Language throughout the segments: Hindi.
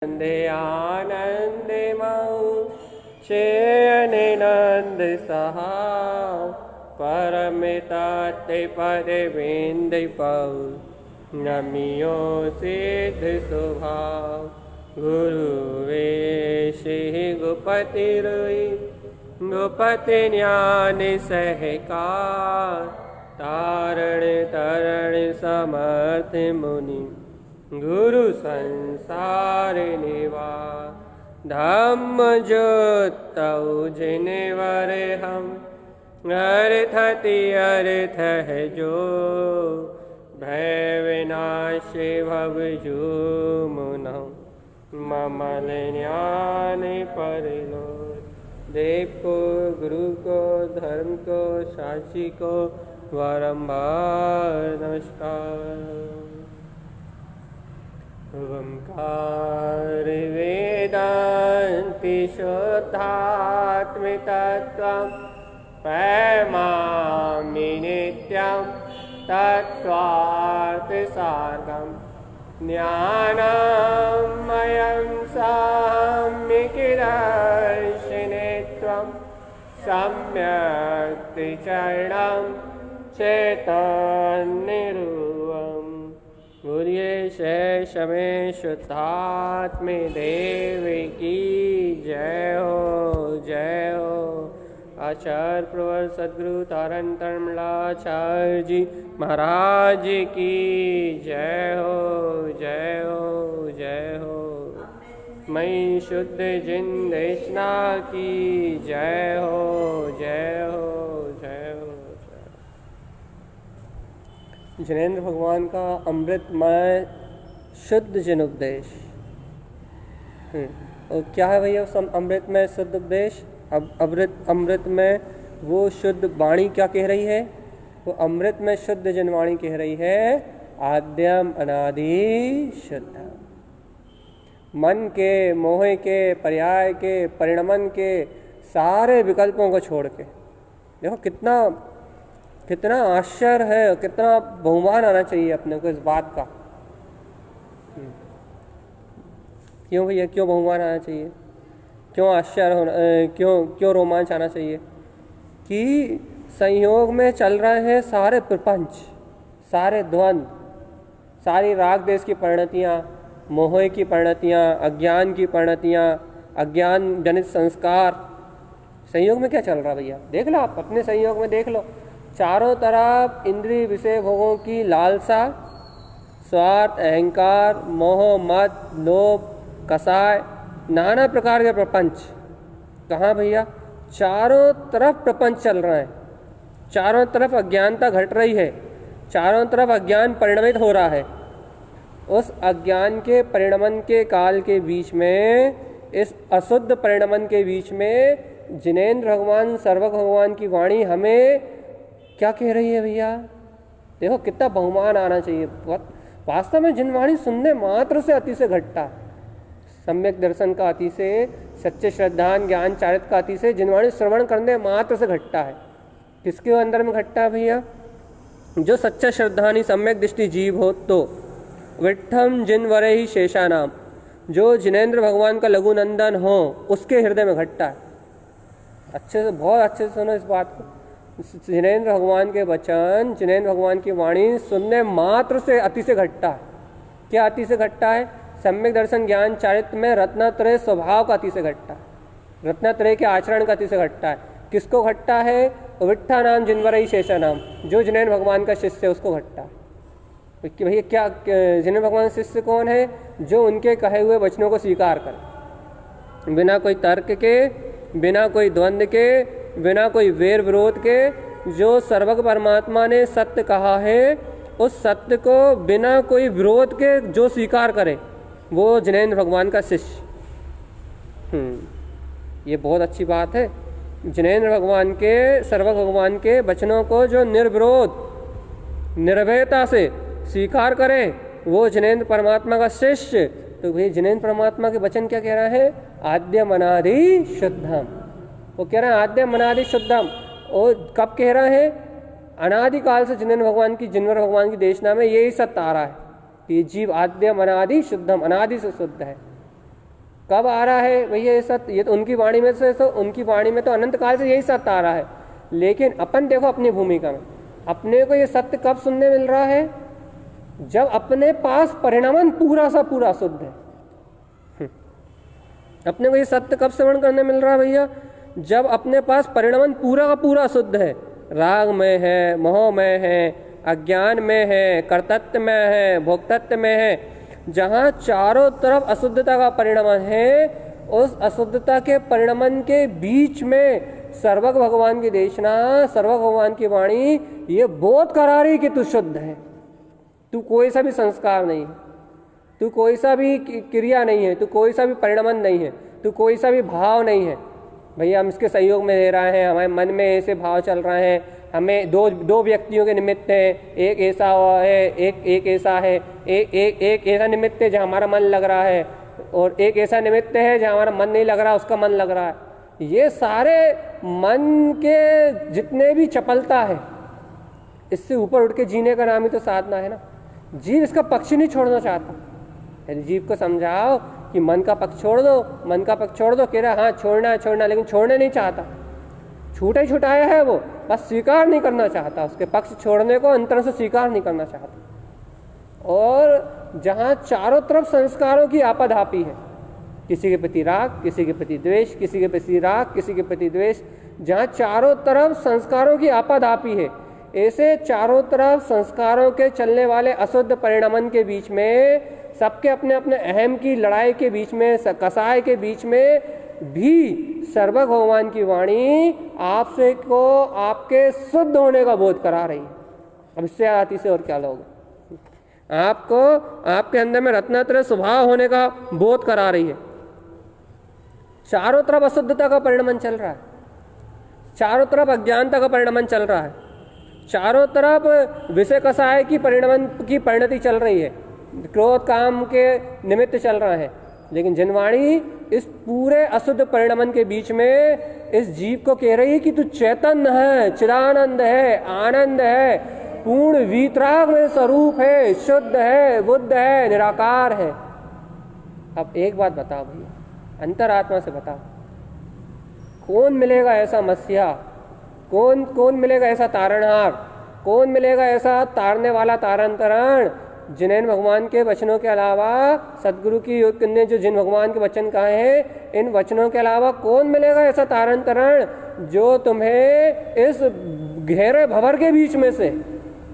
नंदे आनंदे मऊ शयने नंद सहा परमिताते पद बिंद पऊ नमियो सिद्ध स्वभाव गुरु वेश गुपति रोई गुपति ज्ञान सहकार तारण तरण समर्थ मुनि गुरु संसार निवास धम्म ज्योतौ जिनवर हम अर्थ है जो भय विनाश भव जो मुनौ ममल ज्ञान परलो देव को गुरु को धर्म को साक्षी को बारंबार नमस्कार। ओंकार वेदांति शुद्धात्मतत्त्वं पैमामि नित्यं तत्त्वार्थसारं ज्ञानमयं सम्यक्दर्शिनीत्वं सम्यक् त्रिचरणं चैतन्यरूपम् बोलिए शेष में शुद्धात्मे देव की जय हो जय हो। आचार्य प्रवर सद्गुरु तारण तमलाचार्य जी महाराज की जय हो जय हो जय हो। मैं शुद्ध जिन देशना की जय हो जय हो जय हो। जिनेंद्र भगवान का अमृतमय शुद्ध जिन उपदेश। और क्या है भैया उस अमृतमय शुद्ध उपदेश? अमृत में वो शुद्ध वाणी क्या कह रही है? वो अमृत में शुद्ध जिन वाणी कह रही है आद्यम अनादि शुद्ध। मन के मोह के पर्याय के परिणमन के सारे विकल्पों को छोड़ के देखो कितना आश्चर्य है, कितना बहुमान आना चाहिए अपने को इस बात का। क्यों भैया, क्यों बहुमान आना चाहिए, क्यों आश्चर्य होना, क्यों रोमांच आना चाहिए कि संयोग में चल रहे हैं सारे प्रपंच, सारे द्वंद्व, सारी राग देश की परिणतियाँ, मोह की परिणतियाँ, अज्ञान की परिणतियाँ, अज्ञान जनित संस्कार। संयोग में क्या चल रहा भैया? देख लो आप अपने संयोग में, देख लो चारों तरफ इंद्रिय विषय भोगों की लालसा, स्वार्थ, अहंकार, मोह, मद, लोभ, कसाय, नाना प्रकार के प्रपंच। कहाँ भैया? चारों तरफ प्रपंच चल रहे हैं, चारों तरफ अज्ञानता घट रही है, चारों तरफ अज्ञान परिणमित हो रहा है। उस अज्ञान के परिणमन के काल के बीच में, इस अशुद्ध परिणमन के बीच में जिनेंद्र भगवान सर्वक भगवान की वाणी हमें क्या कह रही है भैया? देखो कितना बहुमान आना चाहिए। वास्तव में जिन वाणी सुनने मात्र से अति से घटता है, सम्यक दर्शन का अति से, सच्चे श्रद्धान ज्ञान चारित्र का अति से, जिन वाणी श्रवण करने मात्र से घटता है। किसके अंदर में घटता है भैया? जो सच्चा श्रद्धानी सम्यक दृष्टि जीव हो तो विट्ठम जिनवरे ही शेषा नाम, जो जिनेंद्र भगवान का लघु नंदन हो उसके हृदय में घटता है। अच्छे से, बहुत अच्छे से सुनो इस बात को। जिनेंद्र भगवान के वचन, जिनेंद्र भगवान की वाणी सुनने मात्र से अति से घटता है। क्या अति से घटता है? सम्यक दर्शन ज्ञान चारित्र में रत्नत्रय स्वभाव का अति से घटता है, रत्नत्रय के आचरण का अति से घटता है। किसको घटता है? विट्ठा नाम जिनवरई शेषा नाम, जो जिनेंद्र भगवान का शिष्य है उसको घटता है। कि भैया क्या जिनेंद्र भगवान शिष्य कौन है? जो उनके कहे हुए वचनों को स्वीकार करे, बिना कोई तर्क के, बिना कोई द्वंद्व के, बिना कोई वेर विरोध के। जो सर्वज्ञ परमात्मा ने सत्य कहा है उस सत्य को बिना कोई विरोध के जो स्वीकार करे वो जिनेंद्र भगवान का शिष्य। ये बहुत अच्छी बात है। जिनेंद्र भगवान के, सर्वज्ञ भगवान के वचनों को जो निर्विरोध निर्भयता से स्वीकार करे वो जिनेंद्र परमात्मा का शिष्य। तो भाई जिनेंद्र परमात्मा के वचन क्या कह रहा है? आद्यम अनादि शुद्धम। वो कह रहे हैं आद्यम अनादि शुद्धम। और कब कह रहे हैं? अनादिकाल से जिनेंद्र भगवान की देशना में यही सत्य आ रहा है कि जीव आद्यम अनादि शुद्धम, अनादि से शुद्ध है। कब आ रहा है भैया ये सत्य? ये तो उनकी वाणी में से, तो उनकी वाणी में तो अनंत काल से यही सत्य आ रहा है। लेकिन अपन देखो अपनी भूमिका में, अपने को ये सत्य कब सुनने मिल रहा है? जब अपने पास परिणामन पूरा सा पूरा शुद्ध है। अपने को ये सत्य कब श्रवण करने मिल रहा है भैया? जब अपने पास परिणामन पूरा का पूरा शुद्ध है, राग में है, मोह में है, अज्ञान में है, कर्तृत्व में है, भोक्तत्व में है, जहाँ चारों तरफ अशुद्धता का परिणामन है, उस अशुद्धता के परिणामन के बीच में सर्वज्ञ भगवान की देशना, सर्वज्ञ भगवान की वाणी ये बोध करा रही कि तू शुद्ध है, तू कोई सा भी संस्कार नहीं है, तू कोई सा भी क्रिया नहीं है, तू कोई सा भी परिणामन नहीं है, तू कोई सा भी भाव नहीं है। भैया हम इसके सहयोग में दे रहे हैं, हमारे मन में ऐसे भाव चल रहे हैं, हमें दो व्यक्तियों के निमित्त है, एक ऐसा है, एक ऐसा है, एक ऐसा निमित्त है जहाँ हमारा मन लग रहा है, और एक ऐसा निमित्त है जहाँ हमारा मन नहीं लग रहा, उसका मन लग रहा है। ये सारे मन के जितने भी चपलता है, इससे ऊपर उठ के जीने का नाम ही तो साधना है ना। जीव इसका पक्ष नहीं छोड़ना चाहता। यदि जीव को समझाओ कि मन का पक्ष छोड़ दो, मन का पक्ष छोड़ दो, कह रहा हाँ छोड़ना है छोड़ना, लेकिन छोड़ने नहीं चाहता। छूटा ही छुटाया है वो, बस स्वीकार नहीं करना चाहता, उसके पक्ष छोड़ने को अंतर से स्वीकार नहीं करना चाहता। और जहाँ चारों तरफ संस्कारों की आपाधापी है, किसी के प्रति राग, किसी के प्रति द्वेष, किसी के प्रति राग, किसी के प्रति द्वेष, जहाँ चारों तरफ संस्कारों की आपाधापी है, ऐसे चारों तरफ संस्कारों के चलने वाले अशुद्ध परिणामन के बीच में, सबके अपने अपने अहम की लड़ाई के बीच में, कसाय के बीच में भी सर्वज्ञ भगवान की वाणी आपसे को आपके शुद्ध होने का बोध करा रही है। अब इससे आती से और क्या लोगे? आपको आपके अंदर में रत्नात्रय स्वभाव होने का बोध करा रही है। चारों तरफ अशुद्धता का परिणामन चल रहा है, चारों तरफ अज्ञानता का परिणामन चल रहा है, चारों तरफ विषय कसाय की परिणति चल रही है, क्रोध काम के निमित्त चल रहा है। लेकिन जनवाणी इस पूरे अशुद्ध परिणामन के बीच में इस जीव को कह रही है कि तू चैतन्य है, चिदानंद है, आनंद है, पूर्ण वीतराग में स्वरूप है, शुद्ध है, बुद्ध है, निराकार है। अब एक बात बताओ भैया, अंतरात्मा से बताओ, कौन मिलेगा ऐसा मसीहा? कौन मिलेगा ऐसा तारणहार? कौन मिलेगा ऐसा तारने वाला तारंतरण, जिन्हें भगवान के वचनों के अलावा, सदगुरु की योग ने जो जिन भगवान के वचन कहे हैं, इन वचनों के अलावा कौन मिलेगा ऐसा तारंतरण जो तुम्हें इस गहरे भंवर के बीच में से,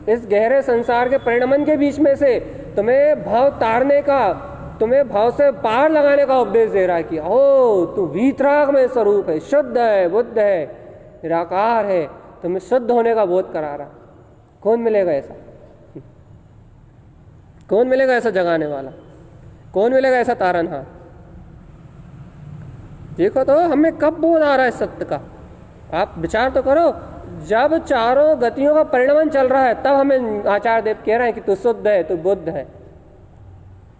इस गहरे संसार के परिणमन के बीच में से तुम्हें भाव तारने का, तुम्हें भाव से पार लगाने का उपदेश दे रहा है कि ओ तू वीतराग में स्वरूप है, शुद्ध है, बुद्ध है, निराकार है, तुम्हें शुद्ध होने का बोध करा रहा। कौन मिलेगा ऐसा? कौन मिलेगा ऐसा जगाने वाला? कौन मिलेगा ऐसा तारनहार? देखो तो हमें कब बोध आ रहा है सत्य का, आप विचार तो करो। जब चारों गतियों का परिणमन चल रहा है तब हमें आचार्य देव कह रहे हैं कि तू शुद्ध है, तू बुद्ध है।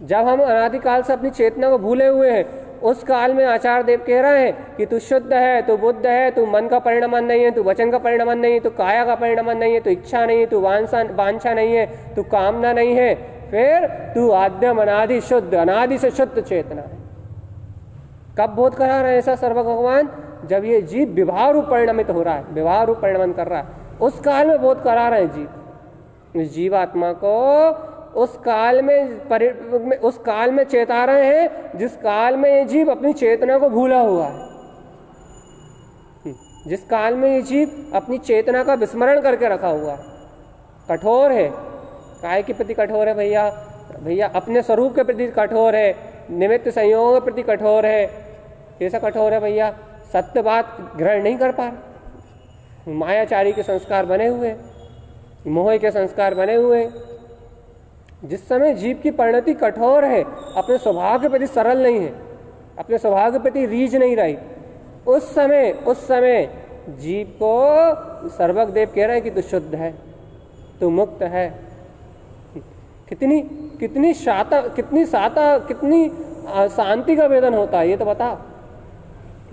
जब हम अनादिकाल से अपनी चेतना को भूले हुए हैं, उस काल में आचार्य देव कह रहे हैं कि तू शुद्ध है, तू बुद्ध है, तू मन का परिणमन नहीं है, तू वचन का परिणमन नहीं है, तू काया का परिणमन नहीं है, तू इच्छा नहीं है, तू वांछा नहीं है, तू कामना नहीं है, फिर तू आद्यम अनादि शुद्ध, अनादि से शुद्ध चेतना है। कब बोध करा रहे हैं ऐसा सर्वज्ञ भगवान? जब ये जीव विवाह रूप परिणमित हो रहा है, विवाह रूप परिणमन कर रहा है, उस काल में बोध करा रहे हैं जीव, इस जीवात्मा को उस काल में चेता रहे हैं जिस काल में ये जीव अपनी चेतना को भूला हुआ है, जिस काल में ये जीव अपनी चेतना का विस्मरण करके रखा हुआ है। कठोर है, काय के प्रति कठोर है भैया? भैया अपने स्वरूप के प्रति कठोर है, निमित्त संयोग के प्रति कठोर है। कैसा कठोर है भैया? सत्य बात ग्रहण नहीं कर पा रहा, मायाचारी के संस्कार बने हुए, मोह के संस्कार बने हुए। जिस समय जीव की परिणति कठोर है, अपने स्वभाव के प्रति सरल नहीं है, अपने स्वभाव के प्रति रीझ नहीं रही, उस समय जीव को सर्वज्ञ देव कह रहे हैं कि तू शुद्ध है, तू मुक्त है। कितनी शांति का वेदन होता है ये तो बता।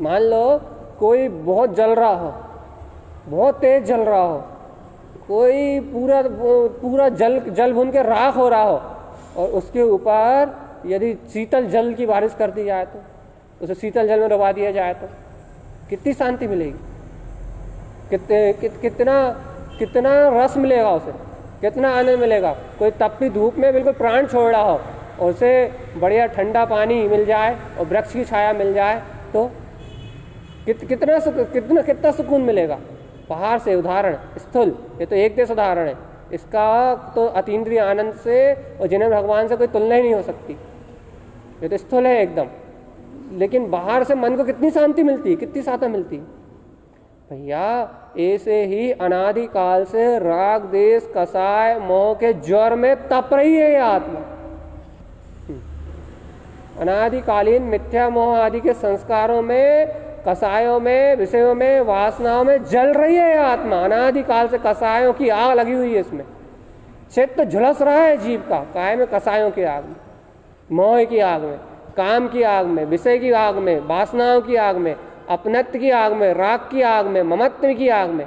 मान लो कोई बहुत जल रहा हो, बहुत तेज जल रहा हो, कोई पूरा जल भुन के राख हो रहा हो, और उसके ऊपर यदि शीतल जल की बारिश कर दी जाए उसे शीतल जल में डुबा दिया जाए तो कितनी शांति मिलेगी, कितना कितना रस मिलेगा उसे, कितना आनंद मिलेगा। कोई तपती धूप में बिल्कुल प्राण छोड़ रहा हो और उसे बढ़िया ठंडा पानी मिल जाए और वृक्ष की छाया मिल जाए तो कितना सुकून मिलेगा। बाहर से उदाहरण स्थूल, ये तो एक देश उदाहरण है, इसका तो अतीन्द्रिय आनंद से और जिन्हें भगवान से कोई तुलना ही नहीं हो सकती, ये तो स्थूल है एकदम। लेकिन बाहर से मन को कितनी शांति मिलती, कितनी साता मिलती भैया। ऐसे ही अनादिकाल से राग देश कसाय मोह के ज्वर में तप रही है ये आत्मा। अनादिकालीन मिथ्या मोह आदि के संस्कारों में, कसायों में, विषयों में, वासनाओं में जल रही है यह आत्मा। अनादिकाल से कसायों की आग लगी हुई है इसमें। चित्त झुलस रहा है जीव का काय में, कसायों की आग में, मोह की आग में, काम की आग में, विषय की आग में, वासनाओं की आग में, अपनत्व की आग में, राग की आग में, ममत्व की आग में।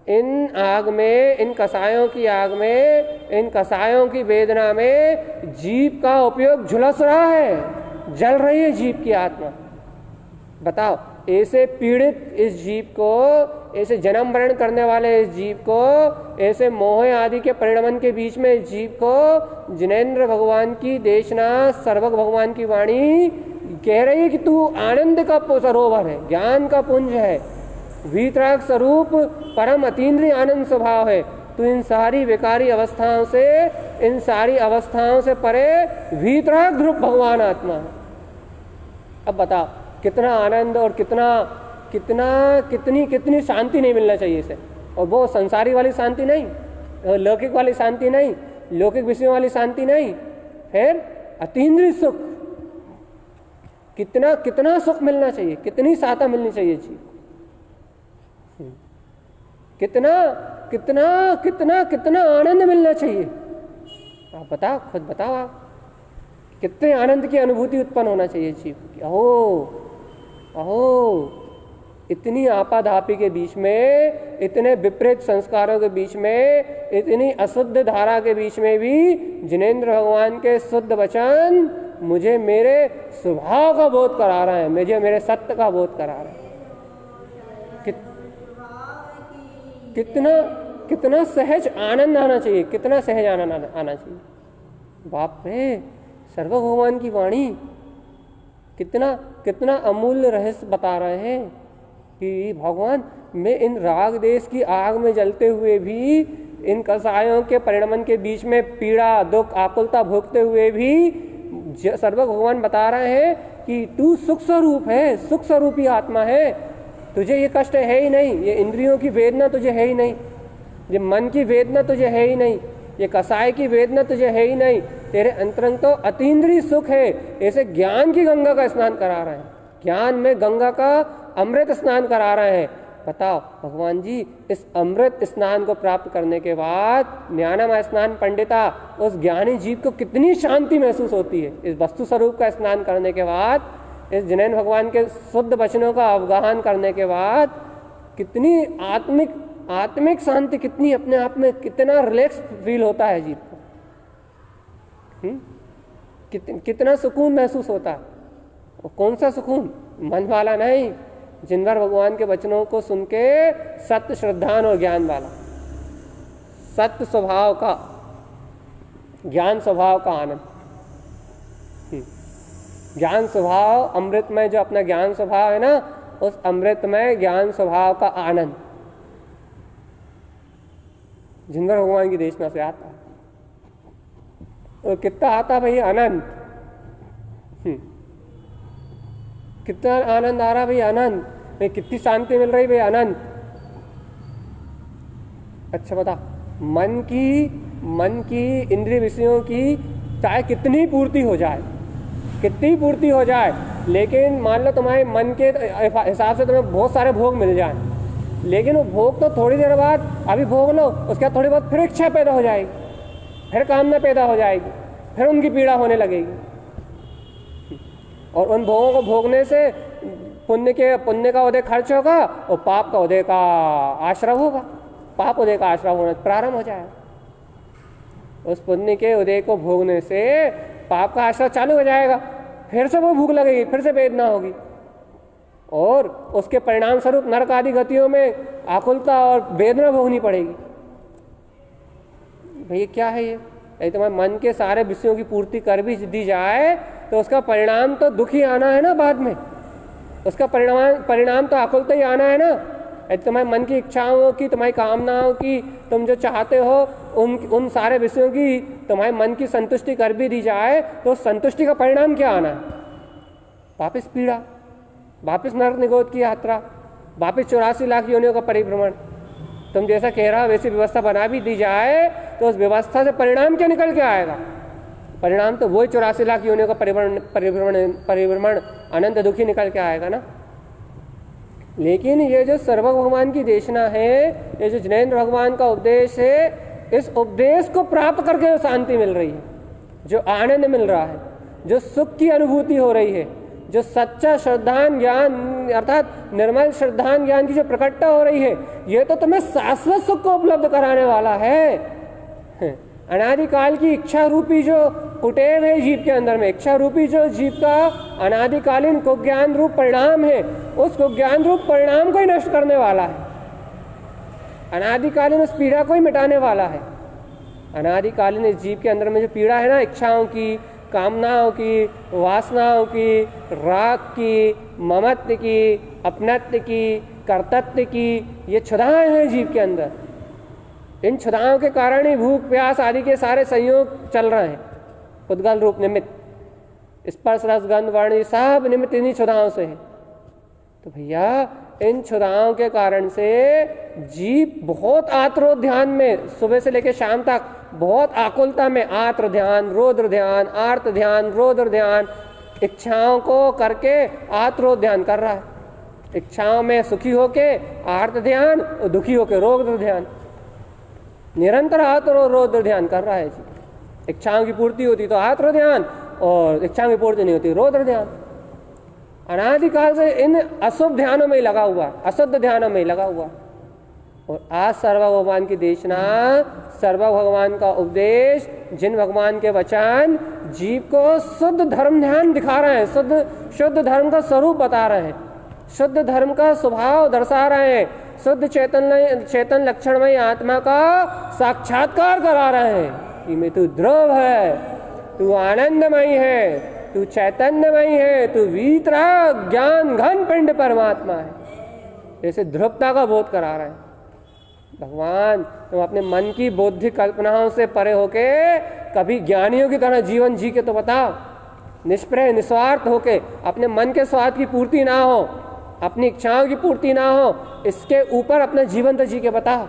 इन आग में, इन कसायों की आग में, इन कसायों की वेदना में जीव का उपयोग झुलस रहा है, जल रही है जीव की आत्मा। बताओ, ऐसे पीड़ित इस जीव को, ऐसे जन्म मरण करने वाले इस जीव को, ऐसे मोह आदि के परिणमन के बीच में इस जीव को जिनेंद्र भगवान की देशना, सर्वग भगवान की वाणी कह रही है कि तू आनंद का सरोवर है, ज्ञान का पुंज है, वीतराग स्वरूप परम अतीन्द्रिय आनंद स्वभाव है। तू इन सारी विकारी अवस्थाओं से, इन सारी अवस्थाओं से परे वीतराग ध्रुव भगवान आत्मा है। अब बताओ कितना आनंद और कितनी शांति नहीं मिलना चाहिए इसे। और वो संसारी वाली शांति नहीं, लौकिक वाली शांति नहीं, लौकिक विषयों वाली शांति नहीं, फिर अतीन्द्रिय सुख। कितना सुख मिलना चाहिए, कितनी साता मिलनी चाहिए जी, कितना आनंद मिलना चाहिए। आप बताओ, खुद बताओ आप, कितने आनंद की अनुभूति उत्पन्न होना चाहिए जीव की। अहो, इतनी आपाधापी के बीच में, इतने विपरीत संस्कारों के बीच में, इतनी अशुद्ध धारा के बीच में भी जिनेंद्र भगवान के शुद्ध वचन मुझे मेरे स्वभाव का बोध करा रहा है, मुझे मेरे सत्य का बोध करा रहा है। कितना सहज आनंद आना चाहिए, कितना सहज आनंद आना चाहिए। बाप रे, सर्व भगवान की वाणी कितना अमूल्य रहस्य बता रहे हैं कि भगवान, मैं इन राग देश की आग में जलते हुए भी, इन कसायों के परिणमन के बीच में पीड़ा, दुख, आकुलता भोगते हुए भी सर्व भगवान बता रहे हैं कि तू सुख स्वरूप है, सुख स्वरूपी आत्मा है, तुझे ये कष्ट है ही नहीं, ये इंद्रियों की वेदना तुझे है ही नहीं, ये मन की वेदना तुझे है ही नहीं, ये कसाय की वेदना तुझे है ही नहीं, तेरे अंतरंग तो अतीन्द्रिय सुख है। ऐसे ज्ञान की गंगा का स्नान करा रहे हैं, ज्ञान में गंगा का अमृत स्नान करा रहे हैं। बताओ भगवान जी, इस अमृत स्नान को प्राप्त करने के बाद, ज्ञानमय स्नान पंडिता, उस ज्ञानी जीव को कितनी शांति महसूस होती है। इस वस्तु स्वरूप का स्नान करने के बाद, इस जिनेंद्र भगवान के शुद्ध वचनों का अवगाहन करने के बाद कितनी आत्मिक शांति, कितनी अपने आप में कितना रिलैक्स फील होता है जीव को, कितना सुकून महसूस होता है। और कौन सा सुकून, मन वाला नहीं, जिनवर भगवान के वचनों को सुन के सत्य श्रद्धान और ज्ञान वाला, सत्य स्वभाव का, ज्ञान स्वभाव का आनंद, ज्ञान स्वभाव अमृतमय, जो अपना ज्ञान स्वभाव है ना, उस अमृतमय ज्ञान स्वभाव का आनंद जिनवर भगवान की देशना से आता है। और कितना आता भैया आनंद, कितना आनंद आ रहा भैया, आनंद भाई, कितनी शांति मिल रही भैया, आनंद। अच्छा बता, मन की इंद्रिय विषयों की चाहे कितनी पूर्ति हो जाए, लेकिन मान लो तुम्हारे मन के हिसाब से तुम्हें बहुत सारे भोग मिल जाए, लेकिन वो भोग तो थोड़ी देर बाद अभी भोग लो, उसके बाद थोड़ी बहुत फिर इच्छा पैदा हो जाएगी, फिर कामना पैदा हो जाएगी, फिर उनकी पीड़ा होने लगेगी। और उन भोगों को भोगने से पुण्य का उदय खर्च होगा और पाप का उदय का आश्रव होगा, पाप उदय का आश्रव होना प्रारंभ हो जाएगा। उस पुण्य के उदय को भोगने से पाप का आश्रव चालू हो जाएगा, फिर से वो भूख लगेगी, फिर से वेदना होगी, और उसके परिणाम स्वरूप नरक आदि गतियों में आकुलता और वेदना भोगनी पड़ेगी। भैया क्या है ये? यदि तुम्हारे मन के सारे विषयों की पूर्ति कर भी दी जाए तो उसका परिणाम तो दुख ही आना है ना, बाद में उसका परिणाम तो आकुलता ही आना है ना। यदि तुम्हारे मन की इच्छाओं की, तुम्हारी कामनाओं की, तुम जो चाहते हो उन सारे विषयों की तुम्हारे मन की संतुष्टि कर भी दी जाए तो संतुष्टि का परिणाम क्या आना है? वापिस पीड़ा, वापिस नरक निगोद की यात्रा, वापिस 84 लाख योनियों का परिभ्रमण। तुम जैसा कह रहा हो वैसी व्यवस्था बना भी दी जाए तो उस व्यवस्था से परिणाम क्या निकल के आएगा? परिणाम तो वही 84 लाख योनियों का परिभ्रमण अनंत दुखी निकल के आएगा ना। लेकिन ये जो सर्वज्ञ भगवान की देशना है, ये जो जिनेंद्र भगवान का उपदेश है, इस उपदेश को प्राप्त करके जो शांति मिल रही है, जो आनंद मिल रहा है, जो सुख की अनुभूति हो रही है, जो सच्चा श्रद्धान ज्ञान अर्थात निर्मल श्रद्धान ज्ञान की जो प्रकटता हो रही है, ये तो तुम्हें शाश्वत सुख को उपलब्ध कराने वाला है। अनादिकाल की इच्छा रूपी जो कुटेव है जीव के अंदर में, इच्छा रूपी जो जीव का अनादिकालीन कुज्ञान रूप परिणाम है, उस कुज्ञान रूप परिणाम को ही नष्ट करने वाला है। अनादिकालीन उस पीड़ा को ही मिटाने वाला है। अनादिकालीन इस जीव के अंदर में जो पीड़ा है ना, इच्छाओं की, कामनाओं की, वासनाओं की, राग की, ममत्व की, अपनत्व की, कर्तत्व की, ये क्षुधाएं हैं जीव के अंदर। इन क्षुधाओं के कारण ही भूख प्यास आदि के सारे संयोग चल रहे हैं। उद्गल रूप निमित्त, स्पर्श रस गंध वर्ण, ये सब निमित्त इन्हीं क्षुधाओं से है। तो भैया इन क्षुधाओं के कारण से जीव बहुत आत्रो ध्यान में, सुबह से लेकर शाम तक बहुत आकुलता में, आत्र ध्यान, रौद्र ध्यान, आर्त ध्यान, रौद्र ध्यान, इच्छाओं को करके आत्रो ध्यान कर रहा है। इच्छाओं में सुखी होके आर्त ध्यान और दुखी होके रौद्र ध्यान, निरंतर आत्रो रौद्र ध्यान कर रहा है जी। इच्छाओं की पूर्ति होती तो आत्रो ध्यान, और इच्छाओं की पूर्ति नहीं होती रौद्र ध्यान। अनादिकाल से इन अशुभ ध्यानों में ही लगा हुआ, अशुद्ध ध्यानों में ही लगा हुआ। और आज सर्व भगवान की देशना, सर्व भगवान का उपदेश, जिन भगवान के वचन जीव को शुद्ध धर्म ध्यान दिखा रहे हैं, शुद्ध धर्म का स्वरूप बता रहे हैं, शुद्ध धर्म का स्वभाव दर्शा रहे हैं, शुद्ध चेतन लक्षणमय आत्मा का साक्षात्कार करा रहे हैं कि मैं तू ध्रुव है, तू आनंदमय है, तू चैतन्यमय है, तू वीतराग ज्ञान घन पिंड परमात्मा है। जैसे ध्रुवता का बोध करा रहे हैं भगवान। तुम अपने मन की बौद्धिक कल्पनाओं से परे होके कभी ज्ञानियों की तरह जीवन जी के तो बताओ, निष्प्रय निस्वार्थ होके, अपने मन के स्वाद की पूर्ति ना हो, अपनी इच्छाओं की पूर्ति ना हो, इसके ऊपर अपना जीवन तो जी के बताओ।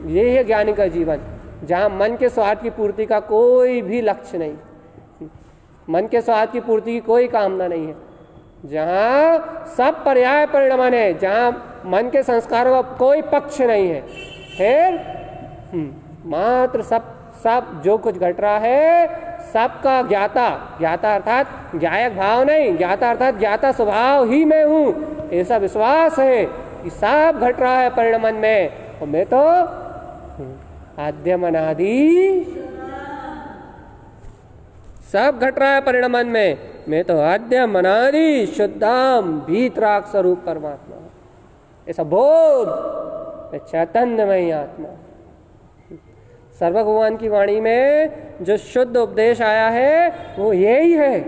ये है ज्ञानी का जीवन, जहाँ मन के स्वाद की पूर्ति का कोई भी लक्ष्य नहीं, मन के स्वाद की पूर्ति की कोई कामना नहीं है, जहाँ सब पर्याय परिणमन है, जहाँ मन के संस्कारों का कोई पक्ष नहीं है, फिर मात्र सब जो कुछ घट रहा है सबका ज्ञाता, ज्ञाता अर्थात ज्ञायक भाव नहीं, ज्ञाता अर्थात ज्ञाता स्वभाव ही मैं हूँ, ऐसा विश्वास है कि सब घट रहा है परिणमन में, और मैं तो आद्यम अनादि, सब घट रहा है परिणमन में, मैं तो आद्यम अनादि शुद्धाम भीतराग स्वरूप परमात्मा, ऐसा बोध चैतन्यमय आत्मा। सर्व भगवान की वाणी में जो शुद्ध उपदेश आया है वो यही है।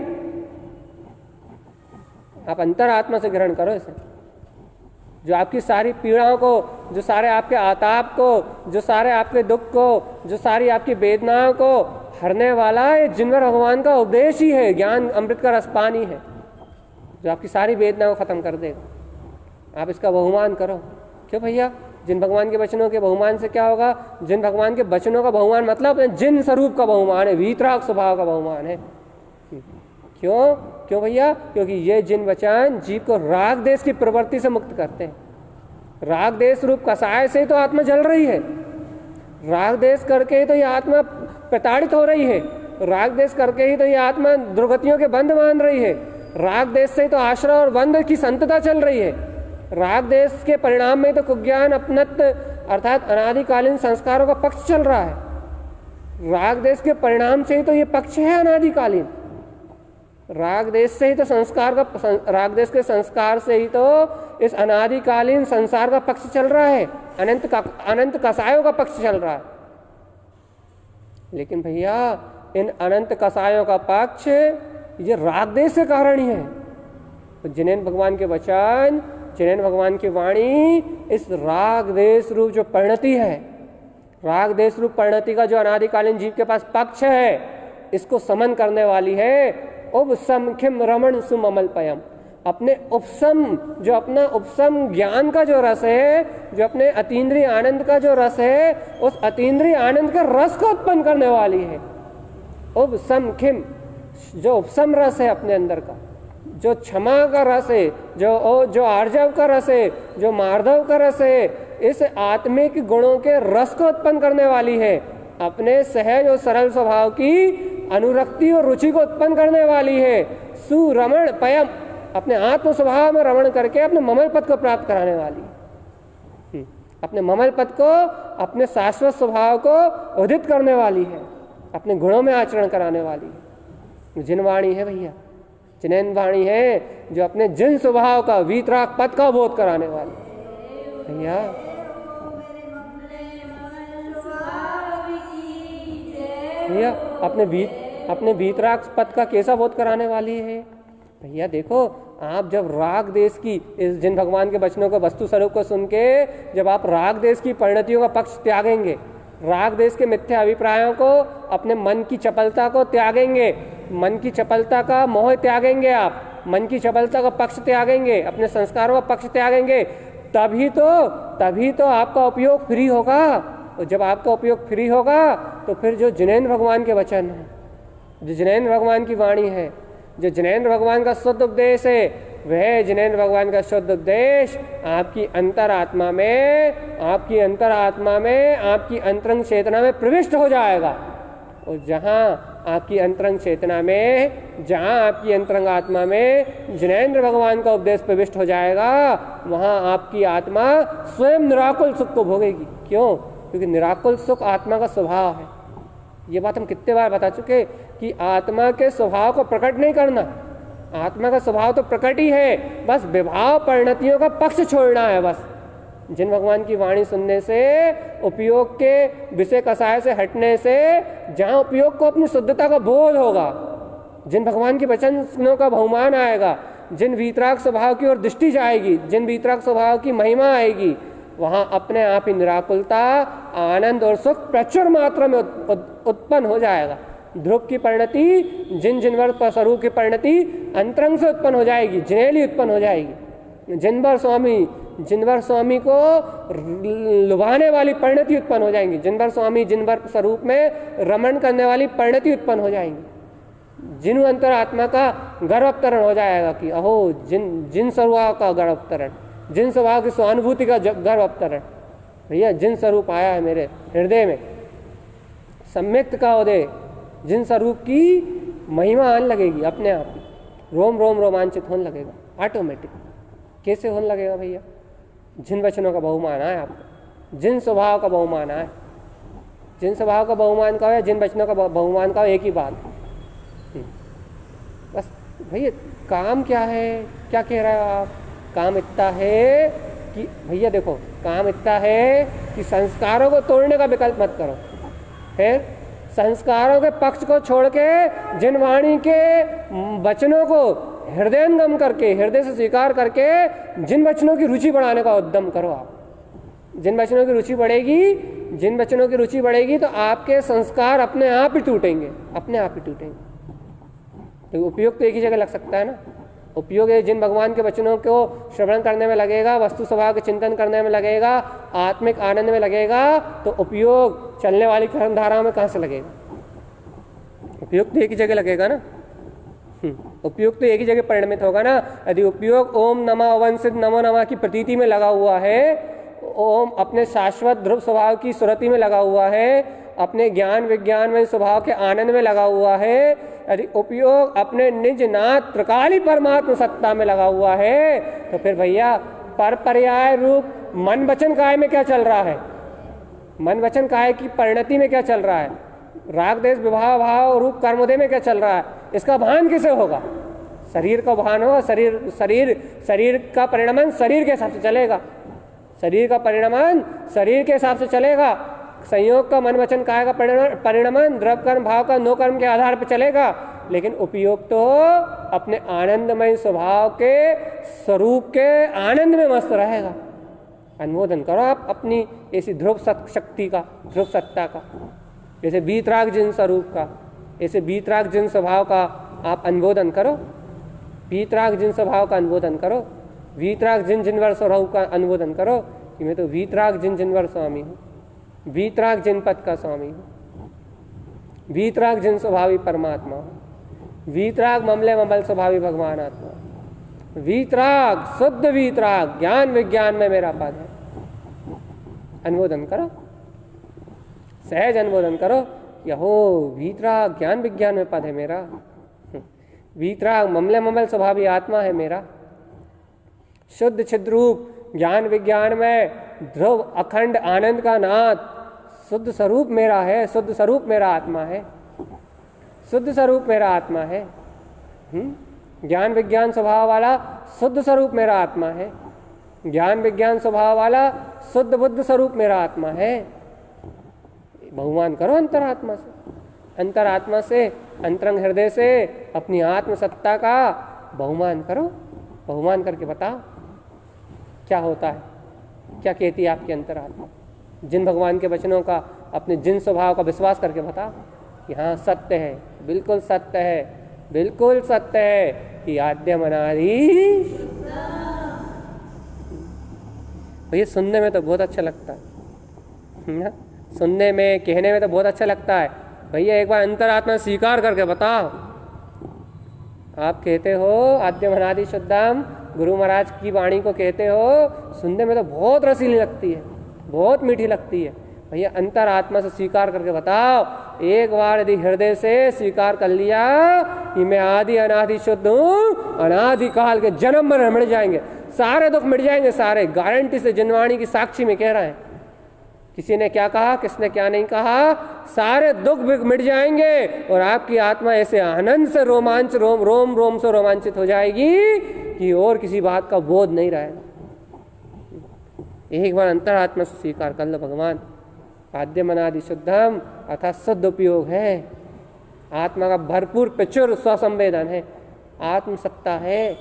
आप अंतरात्मा से ग्रहण करो इसे, जो आपकी सारी पीड़ाओं को, जो सारे आपके आताप को, जो सारे आपके दुख को, जो सारी आपकी वेदनाओं को हरने वाला ये जिनवर भगवान का उपदेश ही है, ज्ञान अमृत का रसपानी है, जो आपकी सारी वेदनाओं को खत्म कर देगा। आप इसका बहुमान करो। क्यों भैया? जिन भगवान के वचनों के बहुमान से क्या होगा? जिन भगवान के वचनों का बहुमान मतलब जिन स्वरूप का बहुमान है, वीतराग स्वभाव का बहुमान है। क्यों भैया? क्योंकि ये जिन वचन जीव को राग देश की प्रवृत्ति से मुक्त करते हैं। राग देश रूप कसाय से तो आत्मा जल रही है, राग देश करके ही तो ये आत्मा प्रताड़ित हो रही है, राग देश करके ही तो ये आत्मा दुर्गतियों के बंध मान रही है, राग देश से तो आश्रय और बंध की संतता चल रही है, राग देश के परिणाम में तो कुज्ञान अपनत्व अर्थात अनादिकालीन संस्कारों का पक्ष चल रहा है। राग देश के परिणाम से ही तो ये पक्ष है अनादिकालीन। राग देश से ही तो राग देश के संस्कार से ही तो इस अनादिकालीन संसार का पक्ष चल रहा है, अनंत कसायों का पक्ष चल रहा है। लेकिन भैया इन अनंत कसायों का पक्ष ये राग देश के कारण ही है। तो जिनेंद्र भगवान के वचन, जिनेंद्र भगवान की वाणी इस राग देश रूप जो परिणति है, राग देश रूप परिणति का जो अनादिकालीन जीव के पास पक्ष है, इसको समन करने वाली है। उपसम खिम रमण सुमल पयम, अपने उपसम, जो अपना उपसम ज्ञान का जो रस है, जो अपने अतीन्द्रिय आनंद का जो रस है, उस अतीन्द्रिय आनंद के रस को उत्पन्न करने वाली है। उपसम खिम, जो उपसम रस है अपने अंदर का, जो क्षमा का रस है, जो आर्जव का रस है, जो मार्दव का रस है, इस आत्मिक गुणों के रस को उत्पन्न करने वाली है। अपने सहज और सरल स्वभाव की अनुरक्ति और रुचि को उत्पन्न करने वाली है। सुरमण पयम, अपने आत्म स्वभाव में रमण करके अपने ममल पद को प्राप्त कराने वाली है। अपने ममल पद को, अपने शाश्वत स्वभाव को उदित करने वाली है, अपने गुणों में आचरण कराने वाली है। जिन वाणी है भैया, जिनेन वाणी है जो अपने जिन स्वभाव का वीतराग पद का बोध कराने वाली भैया। भैया अपने वीतराग पद का कैसा बोध कराने वाली है भैया। देखो, आप जब राग देश की इस जिन भगवान के वचनों को, वस्तु स्वरूप को सुन के जब आप राग देश की परिणतियों का पक्ष त्यागेंगे, राग देश के मिथ्या अभिप्रायों को, अपने मन की चपलता को त्यागेंगे, मन की चपलता का मोह त्यागेंगे, आप मन की चपलता का पक्ष त्यागेंगे, अपने संस्कारों का पक्ष त्यागेंगे, तभी तो आपका उपयोग फ्री होगा। और जब आपका उपयोग फ्री होगा तो फिर जो जिनेंद्र भगवान के वचन है, जो जिनेंद्र भगवान की वाणी है, जो जिनेंद्र भगवान का शुद्ध उपदेश है, वह जिनेंद्र भगवान का शुद्ध उपदेश आपकी अंतरात्मा में, आपकी अंतरंग चेतना में प्रविष्ट हो जाएगा। और जहाँ आपकी अंतरंग चेतना में, जहाँ आपकी अंतरंग आत्मा में जिनेंद्र भगवान का उपदेश प्रविष्ट हो जाएगा, वहाँ आपकी आत्मा स्वयं निराकुल सुख को भोगेगी। क्यों? क्योंकि निराकुल सुख आत्मा का स्वभाव है। ये बात हम कितने बार बता चुके कि आत्मा के स्वभाव को प्रकट नहीं करना, आत्मा का स्वभाव तो प्रकट ही है, बस विभाव परिणतियों का पक्ष छोड़ना है। बस जिन भगवान की वाणी सुनने से, उपयोग के विषय कसाय से हटने से, जहाँ उपयोग को अपनी शुद्धता का बोध होगा, जिन भगवान के वचनों का बहुमान आएगा, जिन वीतराग स्वभाव की ओर दृष्टि जाएगी, जिन वीतराग स्वभाव की महिमा आएगी, वहाँ अपने आप ही निराकुलता, आनंद और सुख प्रचुर मात्रा में उत्पन्न हो जाएगा। ध्रुव की परिणति, जिनवर स्वरूप की परिणति अंतरंग से उत्पन्न हो जाएगी, जिनेली उत्पन्न हो जाएगी। जिनवर स्वामी को लुभाने वाली परिणति उत्पन्न हो जाएंगी, जिनवर स्वरूप में रमण करने वाली परिणति उत्पन्न हो जाएंगी। जिन अंतर आत्मा का गर्भ अवतरण हो जाएगा कि अहो जिन स्वभाव का गर्भ अवतरण, जिन स्वभाव की स्वानुभूति का गर्भ अवतरण। भैया जिन स्वरूप आया है मेरे हृदय में, सम्यक्त का उदय, जिन स्वरूप की महिमा आने लगेगी अपने आप ही, रोम रोम रोमांचित होने लगेगा ऑटोमेटिक। कैसे होने लगेगा भैया? जिन वचनों का बहुमान आए आपको, जिन स्वभाव का बहुमान आए, जिन स्वभाव का बहुमान का हो या जिन वचनों का बहुमान का हो, एक ही बात। बस भैया काम क्या है, क्या कह रहे हो आप? काम इतना है कि भैया देखो, काम इतना है कि संस्कारों को तोड़ने का विकल्प मत करो। फिर संस्कारों के पक्ष को छोड़ के जिन वाणी के वचनों को हृदयंगम करके, हृदय से स्वीकार करके जिन वचनों की रुचि बढ़ाने का उद्यम करो आप। जिन वचनों की रुचि बढ़ेगी तो आपके संस्कार अपने आप ही टूटेंगे, अपने आप ही टूटेंगे। तो उपयोग तो एक ही जगह लग सकता है ना। उपयोग है जिन भगवान के वचनों को श्रवण करने में लगेगा, वस्तु स्वभाव के चिंतन करने में लगेगा, आत्मिक आनंद में लगेगा, तो उपयोग चलने वाली कर्मधारा में कहाँ से लगेगा? उपयोग तो एक ही जगह लगेगा ना। उपयोग तो एक ही जगह परिणमित होगा ना। यदि उपयोग ओम नमः अवंसित नमो नमः की प्रतीति में लगा हुआ है, ओम अपने शाश्वत ध्रुव स्वभाव की सुरति में लगा हुआ है, अपने ज्ञान विज्ञान में स्वभाव के आनंद में लगा हुआ है, यदि उपयोग अपने निज नाथ त्रिकाली परमात्म सत्ता में लगा हुआ है, तो फिर भैया पर पर्याय रूप मन वचन काय में क्या चल रहा है? मन वचन काय की परिणति में क्या चल रहा है? राग देश विभाव भाव रूप कर्मोदय में क्या चल रहा है? इसका भान किसे होगा? शरीर का भान होगा। शरीर का परिणमन शरीर के हिसाब से चलेगा। शरीर का परिणमन शरीर के हिसाब से चलेगा। संयोग का मन वचन काया का परिणमन द्रव्य कर्म भाव का नो कर्म के आधार पर चलेगा। लेकिन उपयोग तो अपने आनंदमय स्वभाव के स्वरूप के आनंद में मस्त रहेगा। अनुमोदन करो आप अपनी ऐसी ध्रुव शक्ति का, ध्रुव सत्ता का, जैसे वीतराग जिन स्वरूप का, ऐसे वीतराग जिन स्वभाव का आप अनुमोदन करो। वीतराग जिन स्वभाव का अनुमोदन करो। वीतराग जिन जिनवर स्वरूप का अनुमोदन करो कि मैं तो वीतराग जिन जिनवर स्वामी हूँ, वीतराग जिन पद का स्वामी हूँ, वीतराग जिन स्वभावी परमात्मा हूँ, वीतराग ममले ममल स्वभावी भगवान आत्मा, वीतराग शुद्ध वीतराग ज्ञान विज्ञान में मेरा पद है। अनुमोदन करो, सहज अनुमोदन करो। यहो वीतराग ज्ञान विज्ञान में पद है मेरा, वीतराग ममले ममल स्वभावी आत्मा है मेरा, शुद्ध छिद्रूप ज्ञान विज्ञान में ध्रुव अखंड आनंद का नाथ शुद्ध स्वरूप मेरा है। शुद्ध स्वरूप मेरा आत्मा है, शुद्ध स्वरूप मेरा आत्मा है। ज्ञान विज्ञान स्वभाव वाला शुद्ध स्वरूप मेरा आत्मा है। ज्ञान विज्ञान स्वभाव वाला शुद्ध बुद्ध स्वरूप मेरा आत्मा है। बहुमान करो अंतरात्मा से, अंतरात्मा से, अंतरंग हृदय से अपनी आत्म सत्ता का बहुमान करो। बहुमान करके बताओ क्या होता है, क्या कहती है आपकी अंतरात्मा। जिन भगवान के वचनों का, अपने जिन स्वभाव का विश्वास करके बताओ कि हाँ सत्य है, बिल्कुल सत्य है, बिल्कुल सत्य है कि आद्य मनादि। तो ये सुनने में तो बहुत अच्छा लगता है, सुनने में कहने में तो बहुत अच्छा लगता है। भैया एक बार अंतरात्मा स्वीकार करके बताओ। आप कहते हो आद्य मनादि शुद्धम, गुरु महाराज की वाणी को कहते हो, सुनने में तो बहुत रसीली लगती है, बहुत मीठी लगती है। भैया अंतरात्मा से स्वीकार करके बताओ। एक बार यदि हृदय से स्वीकार कर लिया कि मैं आदि अनादि शुद्ध हूँ, अनादि काल के जन्म मरण मिट जाएंगे, सारे दुख मिट जाएंगे, सारे गारंटी से जनवाणी की साक्षी में कह रहे हैं। किसी ने क्या कहा, किसने क्या नहीं कहा, सारे दुख मिट जाएंगे और आपकी आत्मा ऐसे आनंद से रोमांच रोम रोम से रोमांचित हो जाएगी कि और किसी बात का बोध नहीं रहेगा। एक बार अंतरात्मा से स्वीकार कर लो भगवान आद्य मनादि शुद्धम अर्थात शुद्ध उपयोग है। आत्मा का भरपूर प्रचुर स्वसंवेदन है, आत्म सत्ता है।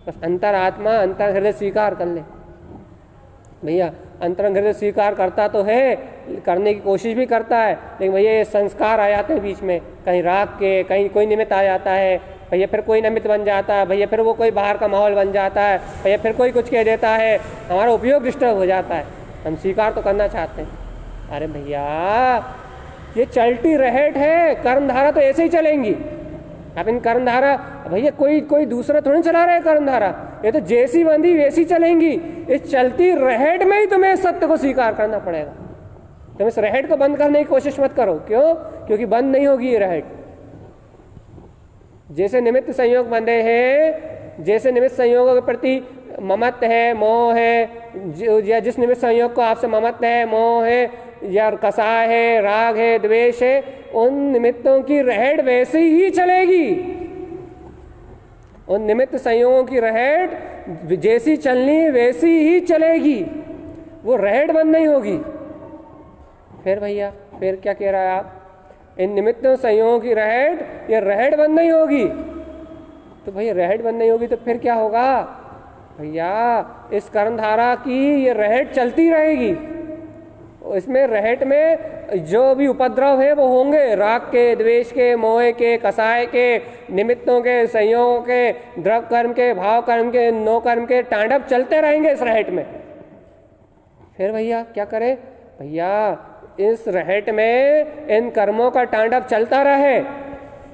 बस अंतरात्मा अंतर हृदय स्वीकार कर ले। भैया अंतरंग हृदय स्वीकार करता तो है, करने की कोशिश भी करता है, लेकिन भैया ये संस्कार आ जाते हैं बीच में, कहीं राग के, कहीं कोई निमित्त आ जाता है, भैया फिर कोई निमित्त बन जाता है, भैया फिर वो कोई बाहर का माहौल बन जाता है, भैया फिर कोई कुछ कह देता है, हमारा उपयोग डिस्टर्ब हो जाता है। हम स्वीकार तो करना चाहते हैं। अरे भैया ये चलती रहेट है, कर्मधारा तो ऐसे ही चलेंगी। अब इन कर्मधारा भैया कोई दूसरा थोड़ी चला रहा है कर्मधारा, ये तो जैसी बंदी वैसी चलेंगी। इस चलती रहेट में ही तुम्हें सत्य को स्वीकार करना पड़ेगा। तुम इस रहेट को बंद करने की कोशिश मत करो। क्यों? क्योंकि बंद नहीं होगी ये रहेट। जैसे निमित्त संयोग बंधे हैं, जैसे निमित्त संयोगों के प्रति ममत्व है, मोह है, या जिस निमित्त संयोग को आपसे ममत्व है, मोह है, या कसाय है, राग है, द्वेष है, उन निमित्तों की रहेट वैसे ही चलेगी। उन निमित्त संयोगों की रहेट जैसी चलनी वैसी ही चलेगी, वो रहेट बंद नहीं होगी। फिर भैया फिर क्या कह रहा है आप, इन निमित्तों संयोगों की रहेट, ये रहेट बंद नहीं होगी। तो भैया रहेट बंद नहीं होगी तो फिर क्या होगा? भैया इस कर्मधारा की ये रहेट चलती रहेगी। इसमें रहेट में जो भी उपद्रव है वो होंगे, राग के, द्वेष के, मोह के, कसाय के, निमित्तों के, संयोगों के, द्रव्य कर्म के, भाव कर्म के, नो कर्म के तांडव चलते रहेंगे इस रहेट में। फिर भैया क्या करें? भैया इस रहेट में इन कर्मों का तांडव चलता रहे,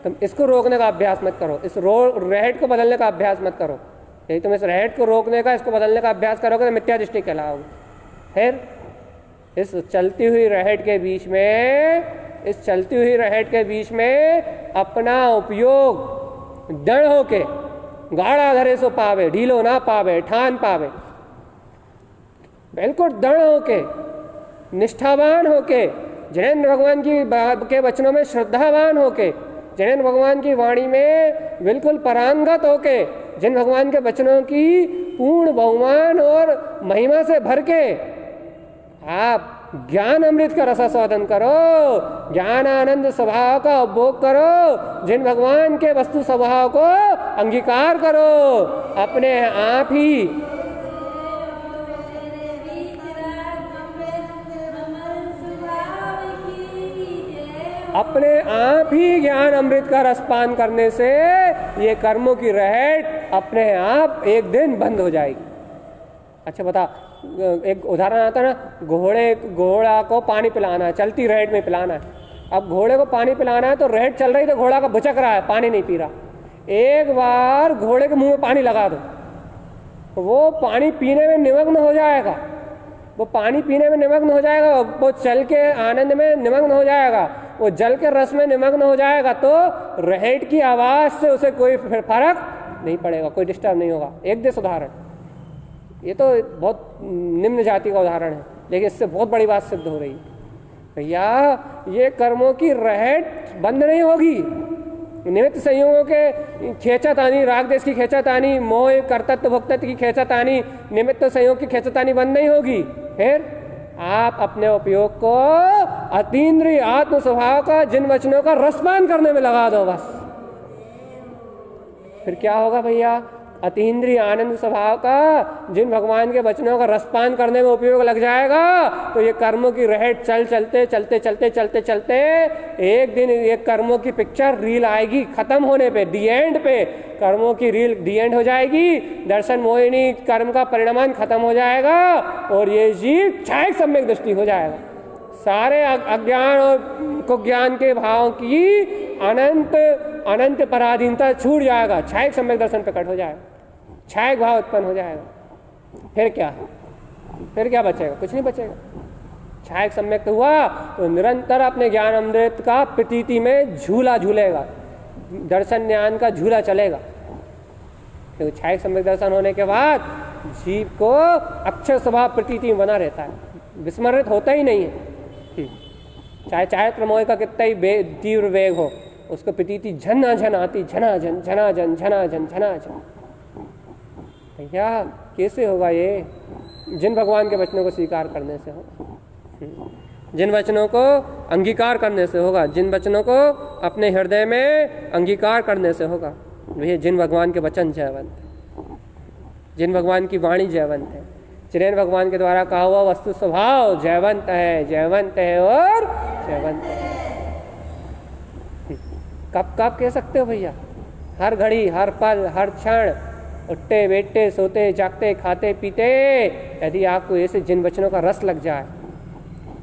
तुम इसको रोकने का अभ्यास मत करो, इस रहेट को बदलने का अभ्यास मत करो। यदि तुम इस रहेट को रोकने का, इसको बदलने का अभ्यास करोगे तो मिथ्या दृष्टि कहलाओगे। फिर इस चलती हुई रहेट के बीच में, इस चलती हुई रहेट के बीच में अपना उपयोग दृढ़ होके, गाढ़ा धरे सो पावे, ढीलो ना पावे, ठान पावे, बिल्कुल दृढ़ होके, निष्ठावान होके, जैन भगवान की के वचनों में श्रद्धावान होके, जिन भगवान की वाणी में बिल्कुल परांगत होके, जिन भगवान के वचनों की पूर्ण बहुमान और महिमा से भर के आप ज्ञान अमृत का रसास्वादन करो, ज्ञान आनंद स्वभाव का उपभोग करो, जिन भगवान के वस्तु स्वभाव को अंगीकार करो, अपने आप ही अपने आप ही ज्ञान अमृत का रसपान करने से ये कर्मों की रहट अपने आप एक दिन बंद हो जाएगी। अच्छा बता, एक उदाहरण आता है ना, घोड़ा को पानी पिलाना है, चलती रहट में पिलाना है। अब घोड़े को पानी पिलाना है तो रहट चल रही तो घोड़ा का भुचक रहा है, पानी नहीं पी रहा। एक बार घोड़े के मुंह में पानी लगा दो, वो पानी पीने में निमग्न हो जाएगा, वो पानी पीने में निमग्न हो जाएगा, वो चल के आनंद में निमग्न हो जाएगा, वो जल के रस में निमग्न हो जाएगा, तो रहट की आवाज से उसे कोई फर्क नहीं पड़ेगा, कोई डिस्टर्ब नहीं होगा। एक देश उदाहरण, ये तो बहुत निम्न जाति का उदाहरण है, लेकिन इससे बहुत बड़ी बात सिद्ध हो रही है। भैया ये कर्मों की रहट बंद नहीं होगी। निमित्त संयोगों के खेचातानी, राग देश की खेचातानी, मोह कर्तत्व भोक्तत्व की खेचातानी, निमित्त संयोग की खेचातानी बंद नहीं होगी। फिर आप अपने उपयोग को अतीन्द्रिय आत्म स्वभाव का, जिन वचनों का रसपान करने में लगा दो बस। फिर क्या होगा भैया? अतीन्द्रिय आनंद स्वभाव का जिन भगवान के वचनों का रसपान करने में उपयोग लग जाएगा, तो ये कर्मों की रहट चलते एक दिन ये कर्मों की पिक्चर रील आएगी खत्म होने पे, दी एंड पे कर्मों की रील दी एंड हो जाएगी, दर्शन मोहिनी कर्म का परिणाम खत्म हो जाएगा और ये जीव छायक सम्यक दृष्टि हो जाएगा। सारे अज्ञान और को ज्ञान के भाव की अनंत पराधीनता छूट जाएगा, छायक सम्यक दर्शन प्रकट हो जाएगा, छायक भाव उत्पन्न हो जाएगा। फिर क्या है? फिर क्या बचेगा? कुछ नहीं बचेगा। छायक सम्यक हुआ तो निरंतर अपने ज्ञान अमृत का प्रतीति में झूला झूलेगा, दर्शन ज्ञान का झूला चलेगा। क्योंकि छायक सम्यक दर्शन होने के बाद जीव को अक्षर स्वभाव प्रतीति में बना रहता है, विस्मृत होता ही नहीं है। चाहे चाहे प्रमोह का कितना ही तीव्र वेग हो, उसको प्रतीति झनाझन आती, झनाझन झनाझन झनाझन झनाझन। भैया कैसे होगा ये? जिन भगवान के वचनों को स्वीकार करने से होगा, जिन वचनों को अंगीकार करने से होगा, जिन वचनों को अपने हृदय में अंगीकार करने से होगा। भैया जिन भगवान के वचन जयवंत है, जिन भगवान की वाणी जयवंत है, जिन भगवान के द्वारा कहा हुआ वस्तु स्वभाव जयवंत है और जयवंत है। कब कब कह सकते हो भैया? हर घड़ी, हर पल, हर क्षण, उठते बैठते, सोते जागते, खाते पीते, यदि आपको ऐसे जिन वचनों का रस लग जाए।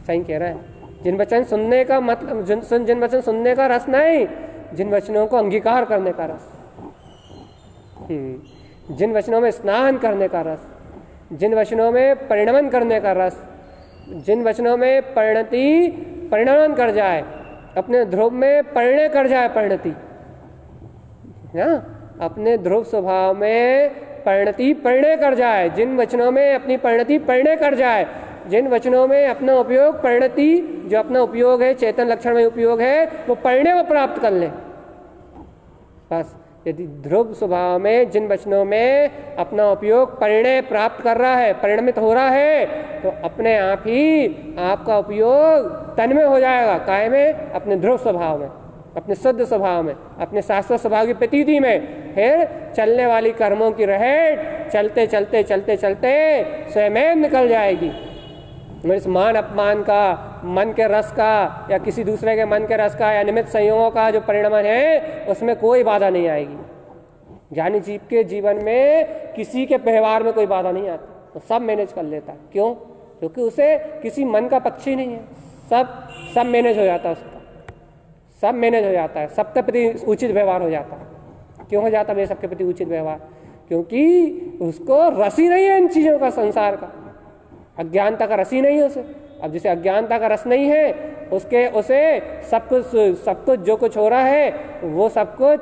सही कह रहे हैं। जिन वचन सुनने का मतलब, जिन वचन सुनने का रस नहीं, जिन वचनों को अंगीकार करने का रस, जिन वचनों में स्नान करने का रस, जिन वचनों में परिणमन करने का रस, जिन वचनों में परिणमन कर जाए, अपने ध्रुव में परिणय कर जाए, परिणति अपने ध्रुव स्वभाव में परिणय कर जाए, जिन वचनों में अपनी परिणति परिणय कर जाए, जिन वचनों में अपना उपयोग परिणति, जो अपना उपयोग है चेतन लक्षण में उपयोग है, वो परिणय को प्राप्त कर ले। बस यदि ध्रुव स्वभाव में जिन वचनों में अपना उपयोग परिणय प्राप्त कर रहा है, परिणमित हो रहा है, तो अपने आप ही आपका उपयोग तन्मय हो जाएगा। काय में? अपने ध्रुव स्वभाव में, अपने शुद्ध स्वभाव में, अपने शास्त्र स्वभाव की प्रतीति में। फिर चलने वाली कर्मों की रहट चलते स्वयं निकल जाएगी। इस मान अपमान का, मन के रस का, या किसी दूसरे के मन के रस का, या निमित्त संयोगों का जो परिणमन है, उसमें कोई बाधा नहीं आएगी। ज्ञानी जीव के जीवन में किसी के व्यवहार में कोई बाधा नहीं आती, वो सब मैनेज कर लेता है। क्यों? क्योंकि उसे किसी मन का पक्ष ही नहीं है, सब मैनेज हो जाता है, उसका सब मैनेज हो जाता है, सबके प्रति उचित व्यवहार हो जाता है। क्यों हो जाता है सबके प्रति उचित व्यवहार? क्योंकि उसको रस ही नहीं है इन चीज़ों का, संसार का, अज्ञानता का रस ही नहीं है उसे। अब जिसे अज्ञानता का रस नहीं है, उसे सब कुछ जो कुछ हो रहा है वो सब कुछ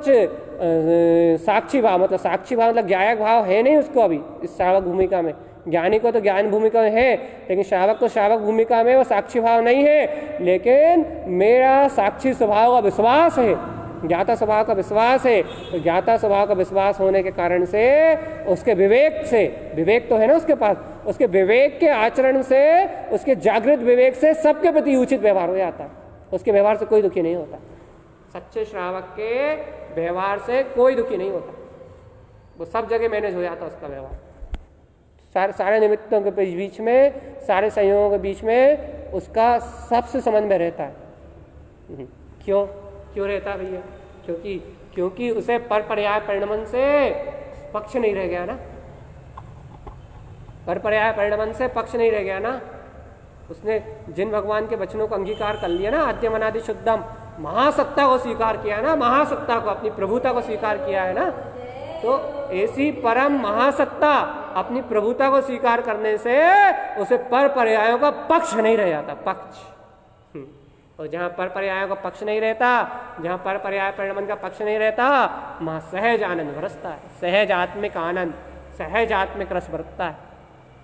साक्षी भाव, मतलब साक्षी भाव मतलब ज्ञायक भाव है नहीं उसको अभी इस श्रावक भूमिका में। ज्ञानी को तो ज्ञान भूमिका में है, लेकिन श्रावक को श्रावक भूमिका में वो साक्षी भाव नहीं है। लेकिन मेरा साक्षी स्वभाव का विश्वास है, ज्ञाता स्वभाव का विश्वास है, तो ज्ञाता स्वभाव का विश्वास होने के कारण से उसके विवेक से, विवेक तो है ना उसके पास, उसके विवेक के आचरण से, उसके जागृत विवेक से सबके प्रति उचित व्यवहार हो जाता है। उसके व्यवहार से कोई दुखी नहीं होता। सच्चे श्रावक के व्यवहार से कोई दुखी नहीं होता, वो सब जगह मैनेज हो जाता उसका व्यवहार। सारे निमित्तों के बीच में, सारे संयोगों के बीच में उसका सबसे संबंध में रहता है। क्यों रहता है भैया? क्योंकि उसे पर पर्याय परिणमन से पक्ष नहीं रह गया ना, पर पर्याय परिणमन से पक्ष नहीं रह गया ना। उसने जिन भगवान के वचनों को अंगीकार कर लिया ना, आद्यम अनादि शुद्धम, महासत्ता को स्वीकार किया ना, महासत्ता को, अपनी प्रभुता को स्वीकार किया है ना, तो ऐसी परम महासत्ता अपनी प्रभुता को स्वीकार करने से उसे पर पर्यायों का पक्ष नहीं रह जाता, पक्ष। और जहां पर पर्यायों का पक्ष नहीं रहता, जहां पर पर्याय परिणमन का पक्ष नहीं रहता, वहां सहज आनंद बरसता है, सहज आत्मिक आनंद, सहज आत्मिक रस बरसता है।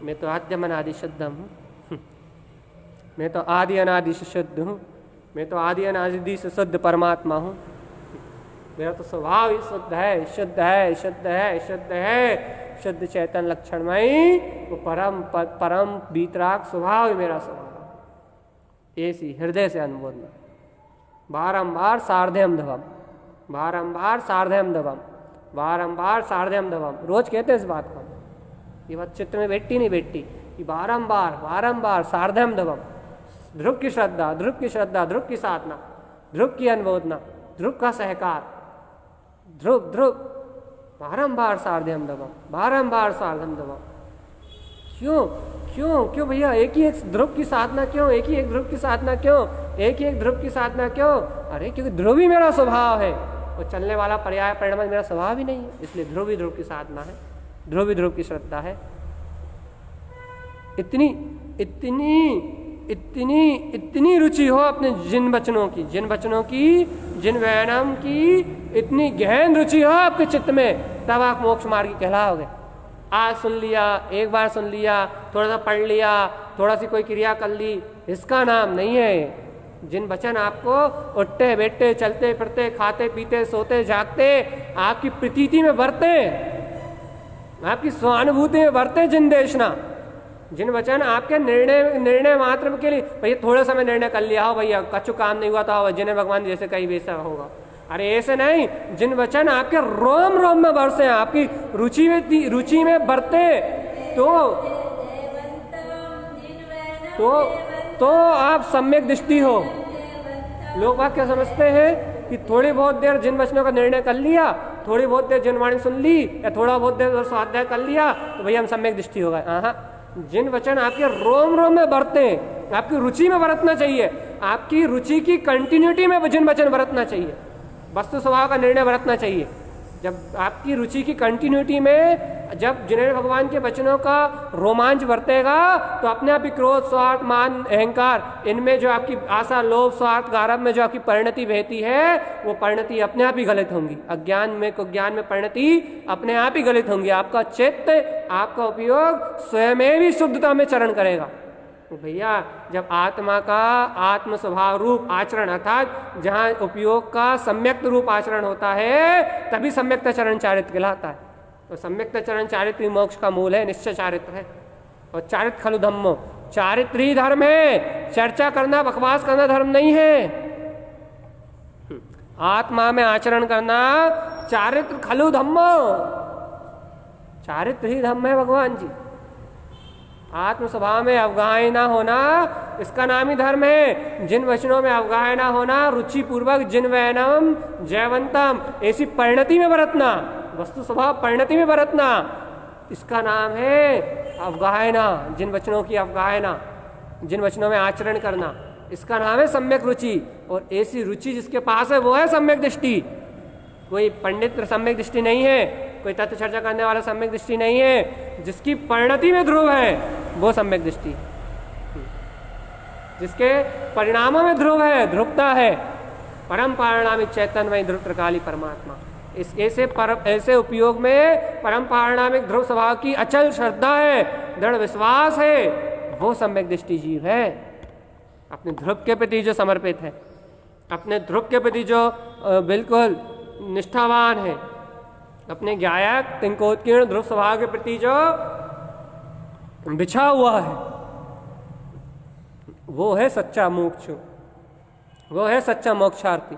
मैं तो आद्यम अनादि शुद्ध हूं, मैं तो आदि अनादि से शुद्ध हूं, मैं तो आदि अनादि से शुद्ध परमात्मा हूं, मेरा तो स्वभाव ही शुद्ध है, शुद्ध है, शुद्ध है, शुद्ध है, शुद्ध चैतन्य लक्षणमयी, वो परम बीतराग स्वभाव ही मेरा स्वभाव। ऐसी हृदय से अनुबोधना, बारंबार सार्धेयम धवम, बारंबार सार्धेयम धवम, बारंबार सार्धेयम धवम। रोज कहते हैं इस बात को, ये बात चित्त में बैठती नहीं बैठती, कि बारंबार बारंबार सार्धेयम धवम। ध्रुव की श्रद्धा, ध्रुव की श्रद्धा, ध्रुव की साधना, ध्रुव की अनुबोधना, ध्रुव का सहकार, ध्रुव ध्रुव, बारंबार सार्धेयम धवम, बारंबार सार्धेयम धवम। क्यों क्यों क्यों भैया? एक ही एक ध्रुव की साधना क्यों? एक ही एक ध्रुव की साधना क्यों? एक ही एक ध्रुव की साधना क्यों? अरे क्योंकि ध्रुव ही मेरा स्वभाव है, और चलने वाला पर्याय परिणमन मेरा स्वभाव ही नहीं है, इसलिए ध्रुव ही ध्रुव की साधना है, ध्रुव ही ध्रुव की श्रद्धा है। इतनी इतनी इतनी इतनी रुचि हो अपने जिन वचनों की, जिन वचनों की, जिन वैनम की इतनी गहन रुचि हो आपके चित्त में, तब आप मोक्ष मार्गी कहलाओगे। आज सुन लिया, एक बार सुन लिया, थोड़ा सा पढ़ लिया, थोड़ा सी कोई क्रिया कर ली, इसका नाम नहीं है। जिन वचन आपको उठते बैठते, चलते फिरते, खाते पीते, सोते जागते, आपकी प्रतीति में बरते, आपकी स्वानुभूति में बरते, जिन देशना, जिन वचन आपके निर्णय मात्र के लिए, भैया थोड़ा सा मैं निर्णय कर लिया हो, भैया कछु काम नहीं हुआ था, जिन्हें भगवान जैसे कहीं वैसा होगा। अरे ऐसे नहीं, जिन वचन आपके रोम रोम में बरसे, आपकी रुचि में बरते, तो आप सम्यक दृष्टि हो। लोग बात क्या समझते हैं कि थोड़ी बहुत देर जिन वचनों का निर्णय कर लिया, थोड़ी बहुत देर जिन वाणी सुन ली, या थोड़ा बहुत देर स्वाध्याय कर लिया, तो भैया हम सम्यक दृष्टि हो गए। हाँ, जिन वचन आपके रोम रोम में बरते, आपकी रुचि में बरतना चाहिए, आपकी रुचि की कंटिन्यूटी में जिन वचन बरतना चाहिए, वस्तु स्वभाव का निर्णय बरतना चाहिए। जब आपकी रुचि की कंटिन्यूटी में जब जिन्हें भगवान के वचनों का रोमांच बरतेगा, तो अपने आप ही क्रोध, स्वार्थ, मान, अहंकार, इनमें जो आपकी आशा, लोभ, स्वार्थ, गारव में जो आपकी परिणति बहती है, वो परिणति अपने आप ही गलत होंगी। अज्ञान में को ज्ञान में परिणति अपने आप ही गलत होंगी। आपका चित्त, आपका उपयोग स्वयं भी शुद्धता में चरण करेगा। भैया जब आत्मा का आत्म स्वभाव रूप आचरण, अर्थात जहाँ उपयोग का सम्यक्त रूप आचरण होता है, तभी सम्यक्ता चरण चारित्र कहलाता है। तो सम्यक्ता चरण चारित्र मोक्ष का मूल है, निश्चय चारित्र है। और चारित्र खलु धम्मो, चारित्र ही धर्म है, चर्चा करना, बकवास करना धर्म नहीं है। आत्मा में आचरण करना चारित्र खलु धम्मो, चारित्र ही धम्म है भगवान जी। आत्म स्वभाव में अवगाह्य ना होना, इसका नाम ही धर्म है। जिन वचनों में अवगाह्य ना होना, रुचि पूर्वक जिन वैनम जयवंतम, ऐसी परिणति में बरतना, वस्तु स्वभाव परिणति में बरतना, इसका नाम है अवगाहना। जिन वचनों की अवगाहना, जिन वचनों में आचरण करना, इसका नाम है सम्यक रुचि। और ऐसी रुचि जिसके पास है वो है सम्यक दृष्टि। कोई पंडित सम्यक दृष्टि नहीं है, कोई तत्व चर्चा करने वाला सम्यक दृष्टि नहीं है। जिसकी परिणति में ध्रुव है वो सम्यक दृष्टि, जिसके परिणामों में ध्रुव है, ध्रुवता है, परम पारिणामिक चैतन्यमय ध्रुव त्रिकाली परमात्मा। इस ऐसे उपयोग में परम पारिणामिक ध्रुव स्वभाव की अचल श्रद्धा है, दृढ़ विश्वास है, वो सम्यक दृष्टि जीव है, अपने ध्रुव के प्रति जो समर्पित है। अपने ध्रुव के प्रति जो बिल्कुल निष्ठावान है, अपने गायक तिंकोत्कीर्ण ध्रुव स्वभाव के प्रति जो बिछा हुआ है, वो है सच्चा मुमुक्षु, वो है सच्चा मोक्षार्थी,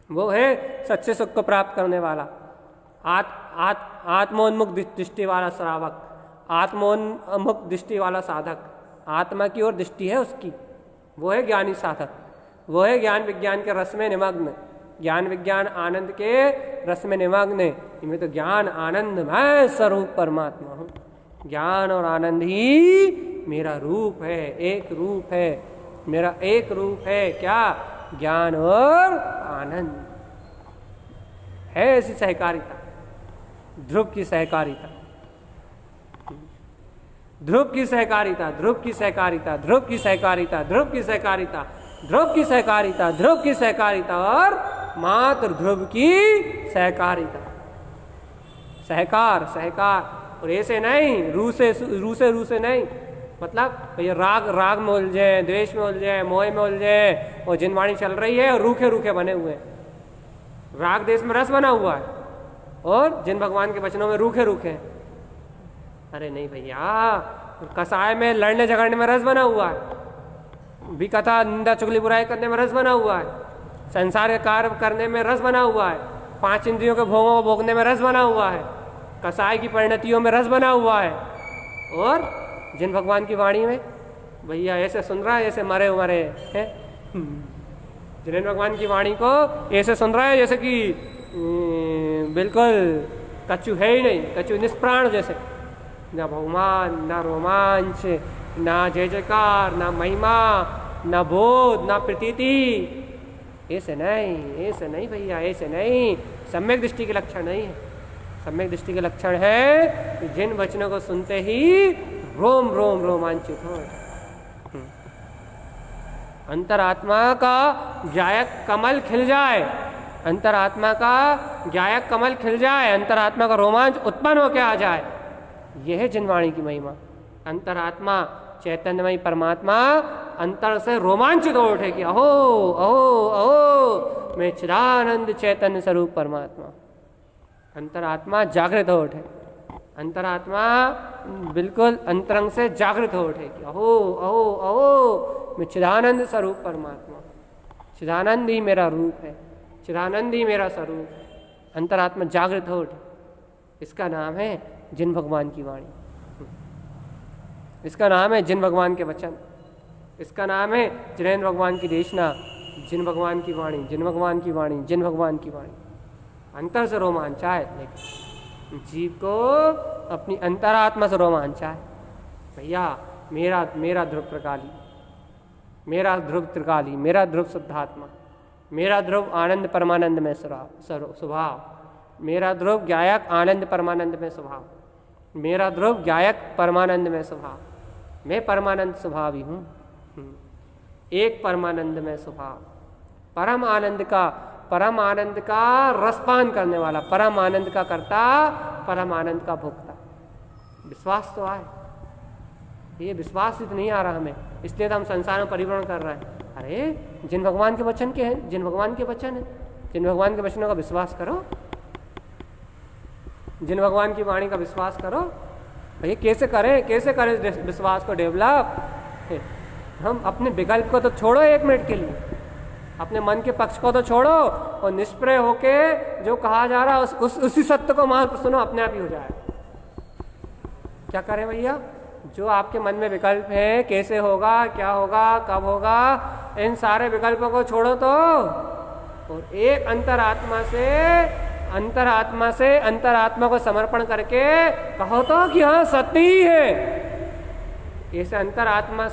वो है सच्चे सुख को प्राप्त करने वाला, आत्मोन्मुख दृष्टि वाला श्रावक, आत्मोन्मुख दृष्टि वाला साधक, आत्मा की ओर दृष्टि है उसकी, वो है ज्ञानी साधक, वो है ज्ञान विज्ञान के रस में निमग्न, ज्ञान विज्ञान आनंद के रस में निमग्न है। इनमें तो ज्ञान आनंद मैं स्वरूप परमात्मा हूँ, ज्ञान और आनंद ही मेरा रूप है, एक रूप है, मेरा एक रूप है, क्या? ज्ञान और आनंद है। ऐसी सहकारिता, ध्रुव की सहकारिता, ध्रुव की सहकारिता, ध्रुव की सहकारिता, ध्रुव की सहकारिता, ध्रुव की सहकारिता, ध्रुव की सहकारिता, ध्रुव की सहकारिता और मात्र ध्रुव की सहकारिता, सहकार सहकार। और ऐसे नहीं रूसे नहीं, मतलब ये राग में उलझे, द्वेष में उलझे, मोह में उलझे, और जिनवाणी चल रही है और रूखे रूखे बने हुए हैं। राग देश में रस बना हुआ है और जिन भगवान के वचनों में रूखे रूखे हैं। अरे नहीं भैया, कसाय में लड़ने झगड़ने में रस बना हुआ है, भी कथा निंदा चुगली बुराई करने में रस बना हुआ है, संसार के कार्य करने में रस बना हुआ है, 5 इंद्रियों के भोगों को भोगने में रस बना हुआ है, कसाय की परिणतियों में रस बना हुआ है। और जिन भगवान की वाणी में भैया ऐसे सुन रहा है जैसे मरे मरे है, जिन भगवान की वाणी को ऐसे सुन रहा है जैसे कि बिल्कुल कछु है ही नहीं, कछु निष्प्राण जैसे, ना बहुमान, ना रोमांच, ना जय जयकार, ना महिमा, ना बोध, ना प्रतीति। ऐसे नहीं भैया, ऐसे नहीं। सम्यक दृष्टि के लक्षण नहीं है। सम्यक दृष्टि के लक्षण है कि जिन वचनों को सुनते ही रोम रोम रोमांचित हो, अंतरात्मा का गायक कमल खिल जाए, अंतरात्मा का गायक कमल खिल जाए, अंतरात्मा का रोमांच उत्पन्न होकर आ जाए। यह है जिनवाणी की महिमा। अंतरात्मा चैतन्यमयी परमात्मा अंतर से रोमांचित हो उठे कि अहो अहो अहो मैं चिदानंद चैतन्य स्वरूप परमात्मा। अंतरात्मा जागृत हो उठे, अंतरात्मा बिल्कुल अंतरंग से जागृत हो उठे कि अहो अहो अहो मैं चिदानंद स्वरूप परमात्मा, चिदानंद ही मेरा रूप है, चिदानंद ही मेरा स्वरूप है। अंतरात्मा जागृत हो उठे, इसका नाम है जिन भगवान की वाणी, इसका नाम है जिन भगवान के वचन, इसका नाम है जिनेन्द्र भगवान की देशना, जिन भगवान की वाणी, जिन भगवान की वाणी, जिन भगवान की वाणी। अंतर से रोमांचा है, लेकिन जीव को अपनी अंतरात्मा से रोमांचा है। भैया मेरा ध्रुव त्रिकाली, मेरा ध्रुव त्रिकाली, मेरा ध्रुव शुद्धात्मा, मेरा ध्रुव आनंद परमानंद में स्वभाव, मेरा ध्रुव गायक आनंद परमानंद में स्वभाव, मेरा ध्रुव गायक परमानंद में स्वभाव। मैं परमानंद स्वभाव ही हूँ, एक परमानंद में स्वभाव, परम आनंद का रसपान करने वाला, परम आनंद का कर्ता, परम आनंद का भोक्ता। विश्वास तो आए, ये विश्वास तो नहीं आ रहा हमें, इसलिए तो हम संसार में परिभ्रमण कर रहे हैं। अरे जिन भगवान के वचन के हैं, जिन भगवान के वचन हैं, जिन भगवान के वचनों का विश्वास करो, जिन भगवान की वाणी का विश्वास करो। भैया कैसे करें विश्वास को डेवलप? हम अपने विकल्प को तो छोड़ो, 1 मिनट के लिए अपने मन के पक्ष को तो छोड़ो और निष्प्रय होके जो कहा जा रहा है उसी सत्य को मान सुनो, अपने आप ही हो जाए। क्या करें भैया? जो आपके मन में विकल्प है, कैसे होगा, क्या होगा, कब होगा, इन सारे विकल्पों को छोड़ो तो, और एक अंतरात्मा को समर्पण करके कहो तो कि हाँ सत्य ही है। ऐसे अंतरात्मा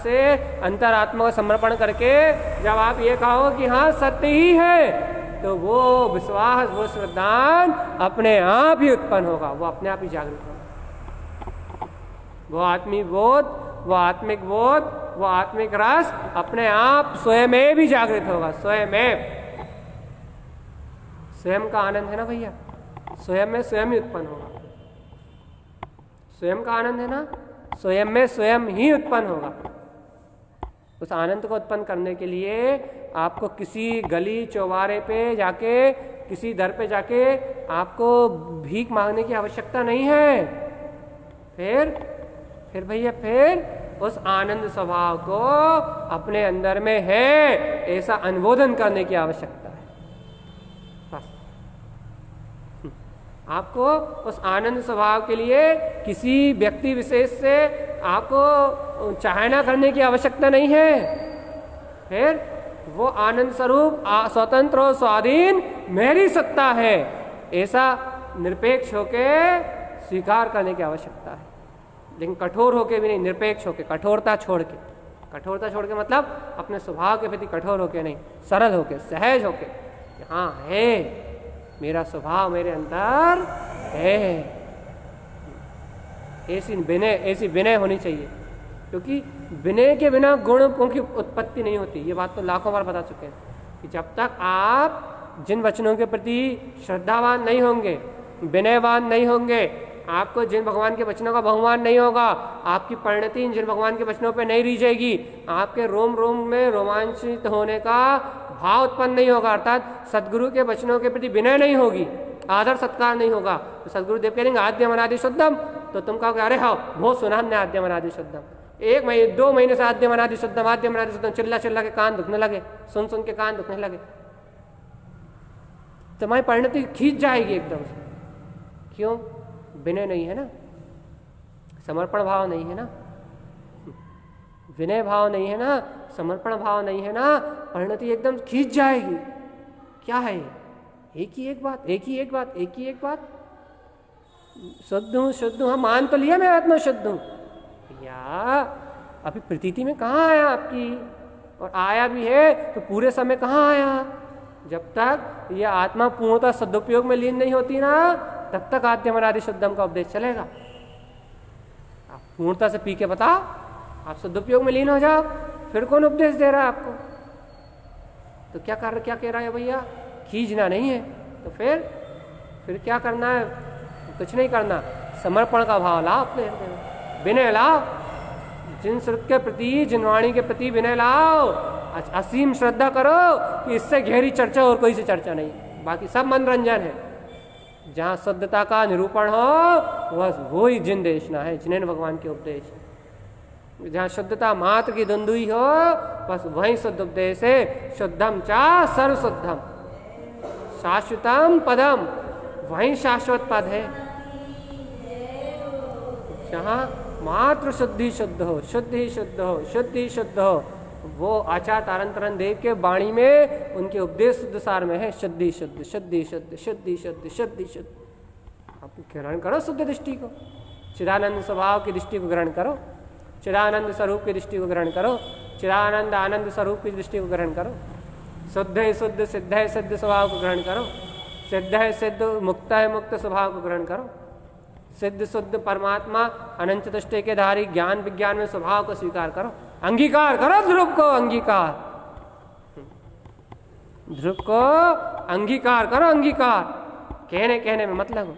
को समर्पण करके जब आप ये कहो कि हाँ सत्य ही है, तो वो विश्वास, वो श्रद्धान अपने आप ही उत्पन्न होगा, वो अपने आप ही जागृत होगा। वो आत्मिक बोध, वो आत्मिक बोध, वो आत्मिक रस अपने आप स्वयं में भी जागृत होगा। स्वयं का आनंद है ना भैया, स्वयं में स्वयं ही उत्पन्न होगा। स्वयं का आनंद है ना, स्वयं में स्वयं ही उत्पन्न होगा। उस आनंद को उत्पन्न करने के लिए आपको किसी गली चौबारे पे जाके, किसी दर पे जाके आपको भीख मांगने की आवश्यकता नहीं है। फिर भैया फिर उस आनंद स्वभाव को अपने अंदर में है ऐसा अनुमोदन करने की आवश्यकता है। बस आपको उस आनंद स्वभाव के लिए किसी व्यक्ति विशेष से आपको चाहना करने की आवश्यकता नहीं है। फिर वो आनंद स्वरूप स्वतंत्र और स्वाधीन मेरी सत्ता है ऐसा निरपेक्ष होके स्वीकार करने की आवश्यकता है। लेकिन कठोर होके भी नहीं, निरपेक्ष होके, कठोरता छोड़ के मतलब अपने स्वभाव के प्रति कठोर होके नहीं, सरल होके, सहज होके, हाँ है मेरा स्वभाव मेरे अंदर है, ऐसी विनय होनी चाहिए। क्योंकि विनय के बिना गुणों की उत्पत्ति नहीं होती। ये बात तो लाखों बार बता चुके हैं कि जब तक आप जिन वचनों के प्रति श्रद्धावान नहीं होंगे, विनयवान नहीं होंगे, आपको जिन भगवान के वचनों का बहुमान नहीं होगा, आपकी परिणति जिन भगवान के वचनों पे नहीं रीझेगी, आपके रोम रोम में रोमांचित होने का भाव उत्पन्न नहीं होगा, अर्थात सदगुरु के वचनों के प्रति विनय नहीं होगी, आदर सत्कार नहीं होगा, तो सदगुरु देव कहेंगे आद्यम अनादि शुद्धम, तो तुम कहोगे अरे हाँ बहुत सुना हमने आद्यम अनादि शुद्धम, 1 महीने 2 महीने से आद्यम अनादि शुद्धम चिल्ला के कान दुखने लगे, सुन के कान दुखने लगे, तुम्हारी परिणति खींच जाएगी एकदम से। क्यों? विनय नहीं है ना, समर्पण भाव नहीं है ना, विनय भाव नहीं है ना, समर्पण भाव नहीं है ना, परिणति एकदम खींच जाएगी। क्या है? एक ही एक बात, शुद्ध हूं, हाँ मान तो लिया मैं आत्मा शुद्ध हूं, या अभी प्रतीति में कहाँ आया आपकी, और आया भी है तो पूरे समय कहाँ आया? जब तक यह आत्मा पूर्णतः सदुपयोग में लीन नहीं होती ना, तब तक आद्यम अनादि शुद्धम का उपदेश चलेगा। आप पूर्णता से पी के बताओ, आप सदुपयोग में लीन हो जाओ, फिर कौन उपदेश दे रहा है आपको? तो क्या कह रहा है भैया? खींचना नहीं है, तो फिर क्या करना है? कुछ नहीं करना, समर्पण का भाव लाओ अपने हृदय में, विनय लाओ, जिन श्रुत के प्रति, जिन वाणी के प्रति विनय लाओ, असीम श्रद्धा करो कि इससे गहरी चर्चा और कोई सी चर्चा नहीं, बाकी सब मनोरंजन है। जहाँ शुद्धता का निरूपण हो बस वो ही जिन देशना है, जिन्हें भगवान के उपदेश। जहाँ शुद्धता मात्र की धुंधुई हो बस वही शुद्ध उपदेश है। शुद्धम चा सर्वशुद्धम शाश्वतम पदम, वही शाश्वत पद है। जहाँ मात्र शुद्धि शुद्ध हो, शुद्धि शुद्ध हो, वो आचार्य तारन देव के वाणी में उनके उपदेश शुद्ध सार में है, शुद्धि शुद्ध। आप ग्रहण करो शुद्ध दृष्टि को, चिदानंद स्वभाव की दृष्टि को ग्रहण करो, चिदानंद स्वरूप की दृष्टि को ग्रहण करो, चिदानंद आनंद स्वरूप की दृष्टि को ग्रहण करो, शुद्ध है शुद्ध, सिद्ध है सिद्ध स्वभाव को ग्रहण करो, सिद्ध है सिद्ध, मुक्त है मुक्त स्वभाव को ग्रहण करो, सिद्ध शुद्ध परमात्मा अनंत चतुष्टय के धारी ज्ञान विज्ञान में स्वभाव को स्वीकार करो, अंगीकार करो ध्रुव को, ध्रुव को अंगीकार करो, अंगीकार कहने में मत लगो,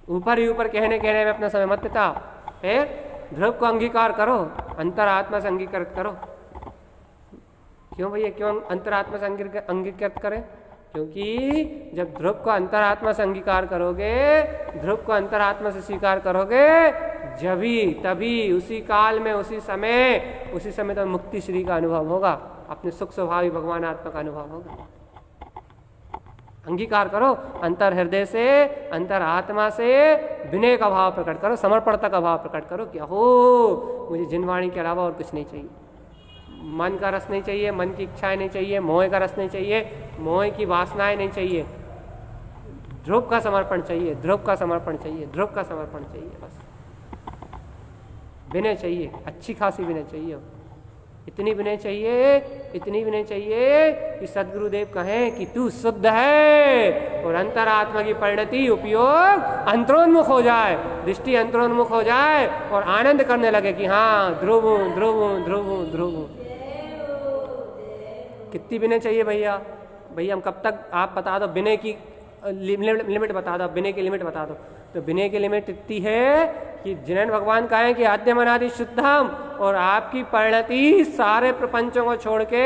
ऊपर ही ऊपर कहने में अपना समय मत बिताओ। फिर ध्रुव को अंगीकार करो, अंतरात्मा से अंगीकृत करो। क्यों भैया, क्यों अंतरात्मा से अंगीकृत करें? क्योंकि जब ध्रुव को अंतरात्मा से अंगीकार करोगे, ध्रुव को अंतरात्मा से स्वीकार करोगे, तभी उसी काल में उसी समय तो मुक्ति श्री का अनुभव होगा, अपने सुख स्वभावी भगवान आत्मा का अनुभव होगा। अंगीकार करो, अंतर हृदय से, अंतर आत्मा से विनय का भाव प्रकट करो, समर्पणता का भाव प्रकट करो कि हो मुझे जिनवाणी के अलावा और कुछ नहीं चाहिए, मन का रस नहीं चाहिए, मन की इच्छाएं नहीं चाहिए, मोह का रस नहीं चाहिए, मोह की वासनाएं नहीं चाहिए, ध्रुव का समर्पण चाहिए, बस विनय चाहिए, अच्छी खासी विनय चाहिए, इतनी विनय चाहिए कि सदगुरुदेव कहें कि तू शुद्ध है, और अंतरात्मा की परिणति उपयोग अंतरोन्मुख हो जाए, दृष्टि अंतरोन्मुख हो जाए और आनंद करने लगे कि हाँ ध्रुव। कितनी विनय चाहिए भैया? हम कब तक, आप बता दो विनय की लिमिट बता दो, विनय की लिमिट बता दो। तो विनय की लिमिट इतनी है कि जिनेन्द्र भगवान कहें कि आद्यम अनादि शुद्धम, और आपकी परिणति सारे प्रपंचों को छोड़ के